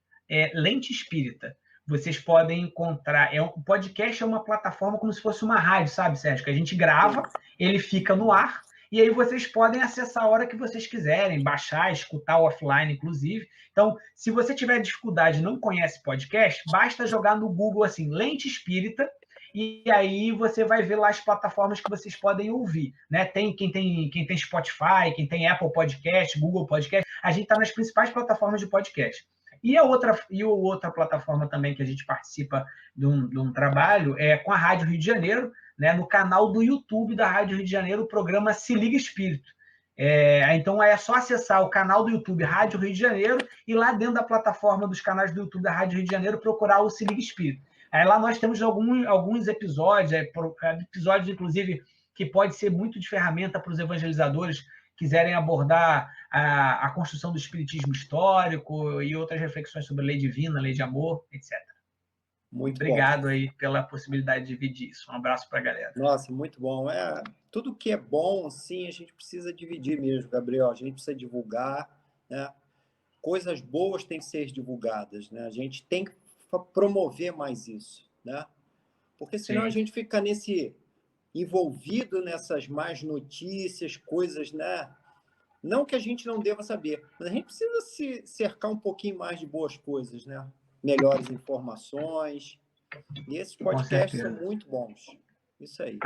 Lente Espírita. Vocês podem encontrar... O podcast é uma plataforma como se fosse uma rádio, sabe, Sérgio? Que a gente grava, ele fica no ar, e aí vocês podem acessar a hora que vocês quiserem, baixar, escutar offline, inclusive. Então, se você tiver dificuldade e não conhece podcast, basta jogar no Google assim, Lente Espírita, e aí você vai ver lá as plataformas que vocês podem ouvir, né? Quem tem Spotify, quem tem Apple Podcast, Google Podcast, a gente está nas principais plataformas de podcast. E a outra plataforma também que a gente participa de um trabalho é com a Rádio Rio de Janeiro, né? No canal do YouTube da Rádio Rio de Janeiro, o programa Se Liga Espírito. Então é só acessar o canal do YouTube Rádio Rio de Janeiro e lá dentro da plataforma dos canais do YouTube da Rádio Rio de Janeiro procurar o Se Liga Espírito. Aí lá nós temos alguns episódios, episódios, inclusive, que pode ser muito de ferramenta para os evangelizadores quiserem abordar a construção do espiritismo histórico e outras reflexões sobre lei divina, lei de amor, etc. Muito Obrigado bom. aí pela possibilidade de dividir isso. Um abraço para a galera. Nossa, muito bom. Tudo que é bom, sim, a gente precisa dividir mesmo, Gabriel. A gente precisa divulgar, né? Coisas boas têm que ser divulgadas, né? A gente tem que promover mais isso, né? Porque senão a gente fica envolvido nessas más notícias, coisas, né? Não que a gente não deva saber, mas a gente precisa se cercar um pouquinho mais de boas coisas, né? Melhores informações. E esses podcasts são muito bons. Isso aí.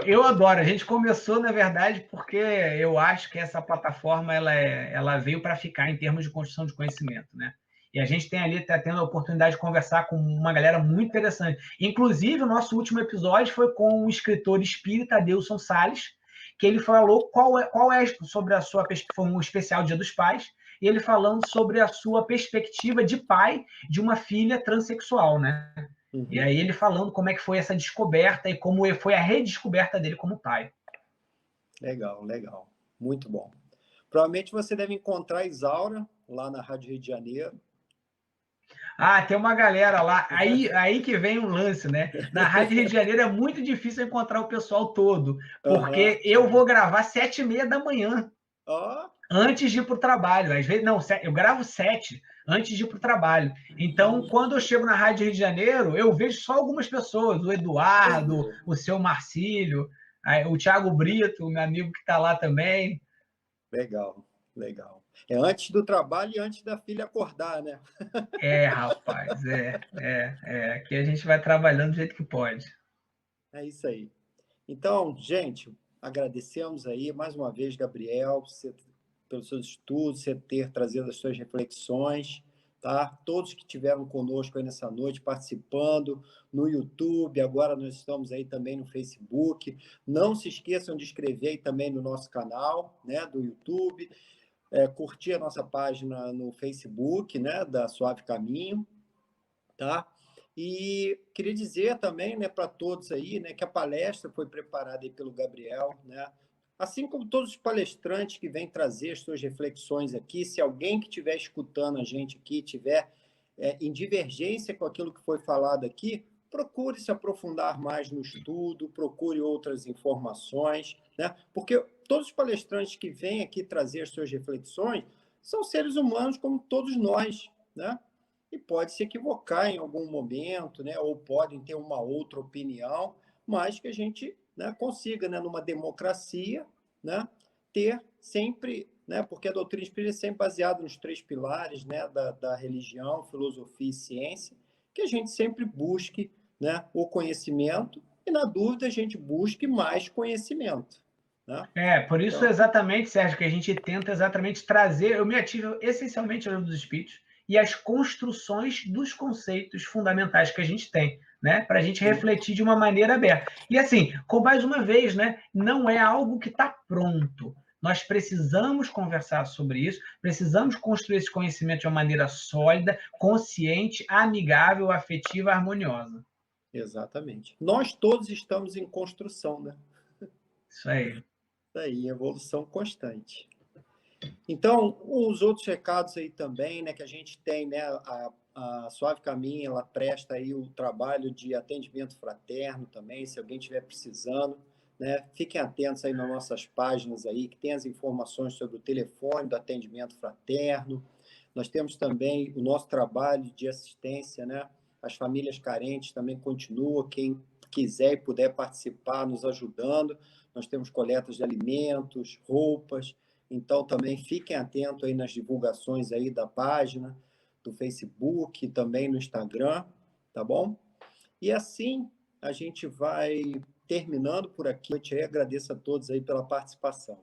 Eu adoro. A gente começou, na verdade, porque eu acho que essa plataforma ela veio para ficar em termos de construção de conhecimento, né? E a gente tem ali, tá tendo a oportunidade de conversar com uma galera muito interessante. Inclusive, o nosso último episódio foi com o escritor espírita Adelson Salles, que ele falou qual é sobre a sua... Foi um especial Dia dos Pais, e ele falando sobre a sua perspectiva de pai de uma filha transexual, né? Uhum. E aí ele falando como é que foi essa descoberta e como foi a redescoberta dele como pai. Legal, legal. Muito bom. Provavelmente você deve encontrar a Isaura lá na Rádio Rio de Janeiro. Tem uma galera lá. Aí que vem um lance, né? Na Rádio Rio de Janeiro é muito difícil encontrar o pessoal todo, porque eu vou gravar 7h30 da manhã. Antes de ir para o trabalho. Às vezes, não, eu gravo 7 antes de ir para o trabalho. Então, quando eu chego na Rádio Rio de Janeiro, eu vejo só algumas pessoas, o Eduardo, o seu Marcílio, o Thiago Brito, meu amigo que está lá também. Legal, legal. É antes do trabalho e antes da filha acordar, né? Rapaz, Aqui a gente vai trabalhando do jeito que pode. É isso aí. Então, gente, agradecemos aí mais uma vez, Gabriel, pelos seus estudos, você ter trazido as suas reflexões, tá? Todos que estiveram conosco aí nessa noite, participando no YouTube, agora nós estamos aí também no Facebook. Não se esqueçam de inscrever aí também no nosso canal, né, do YouTube, curtir a nossa página no Facebook, né, da Suave Caminho, tá? E queria dizer também, né, para todos aí, né, que a palestra foi preparada aí pelo Gabriel, né? Assim como todos os palestrantes que vêm trazer as suas reflexões aqui, se alguém que estiver escutando a gente aqui tiver em divergência com aquilo que foi falado aqui, procure se aprofundar mais no estudo, procure outras informações, né? Porque todos os palestrantes que vêm aqui trazer as suas reflexões são seres humanos como todos nós, né? E pode se equivocar em algum momento, né? Ou podem ter uma outra opinião, mas que a gente, né, consiga, né, numa democracia, né, ter sempre, né, porque a doutrina espírita é sempre baseada nos 3 pilares, né, da religião, filosofia e ciência, que a gente sempre busque, né, o conhecimento e, na dúvida, a gente busque mais conhecimento, né? Por isso Então, exatamente, Sérgio, que a gente tenta exatamente trazer, eu me ativo essencialmente ao livro dos Espíritos e as construções dos conceitos fundamentais que a gente tem, né, para a gente refletir de uma maneira aberta. E assim, com mais uma vez, né, não é algo que está pronto. Nós precisamos conversar sobre isso, precisamos construir esse conhecimento de uma maneira sólida, consciente, amigável, afetiva, harmoniosa. exatamente. Nós todos estamos em construção, né? Isso aí. Daí, evolução constante. Então, os outros recados aí também, né, que a gente tem, né, a Suave Caminho, ela presta aí o trabalho de atendimento fraterno também, se alguém estiver precisando, né, fiquem atentos aí nas nossas páginas aí, que tem as informações sobre o telefone do atendimento fraterno. Nós temos também o nosso trabalho de assistência, né, as famílias carentes também continua, quem quiser e puder participar, nos ajudando. Nós temos coletas de alimentos, roupas, então, também fiquem atentos aí nas divulgações aí da página, do Facebook, também no Instagram, tá bom? E assim a gente vai terminando por aqui. Eu te agradeço a todos aí pela participação.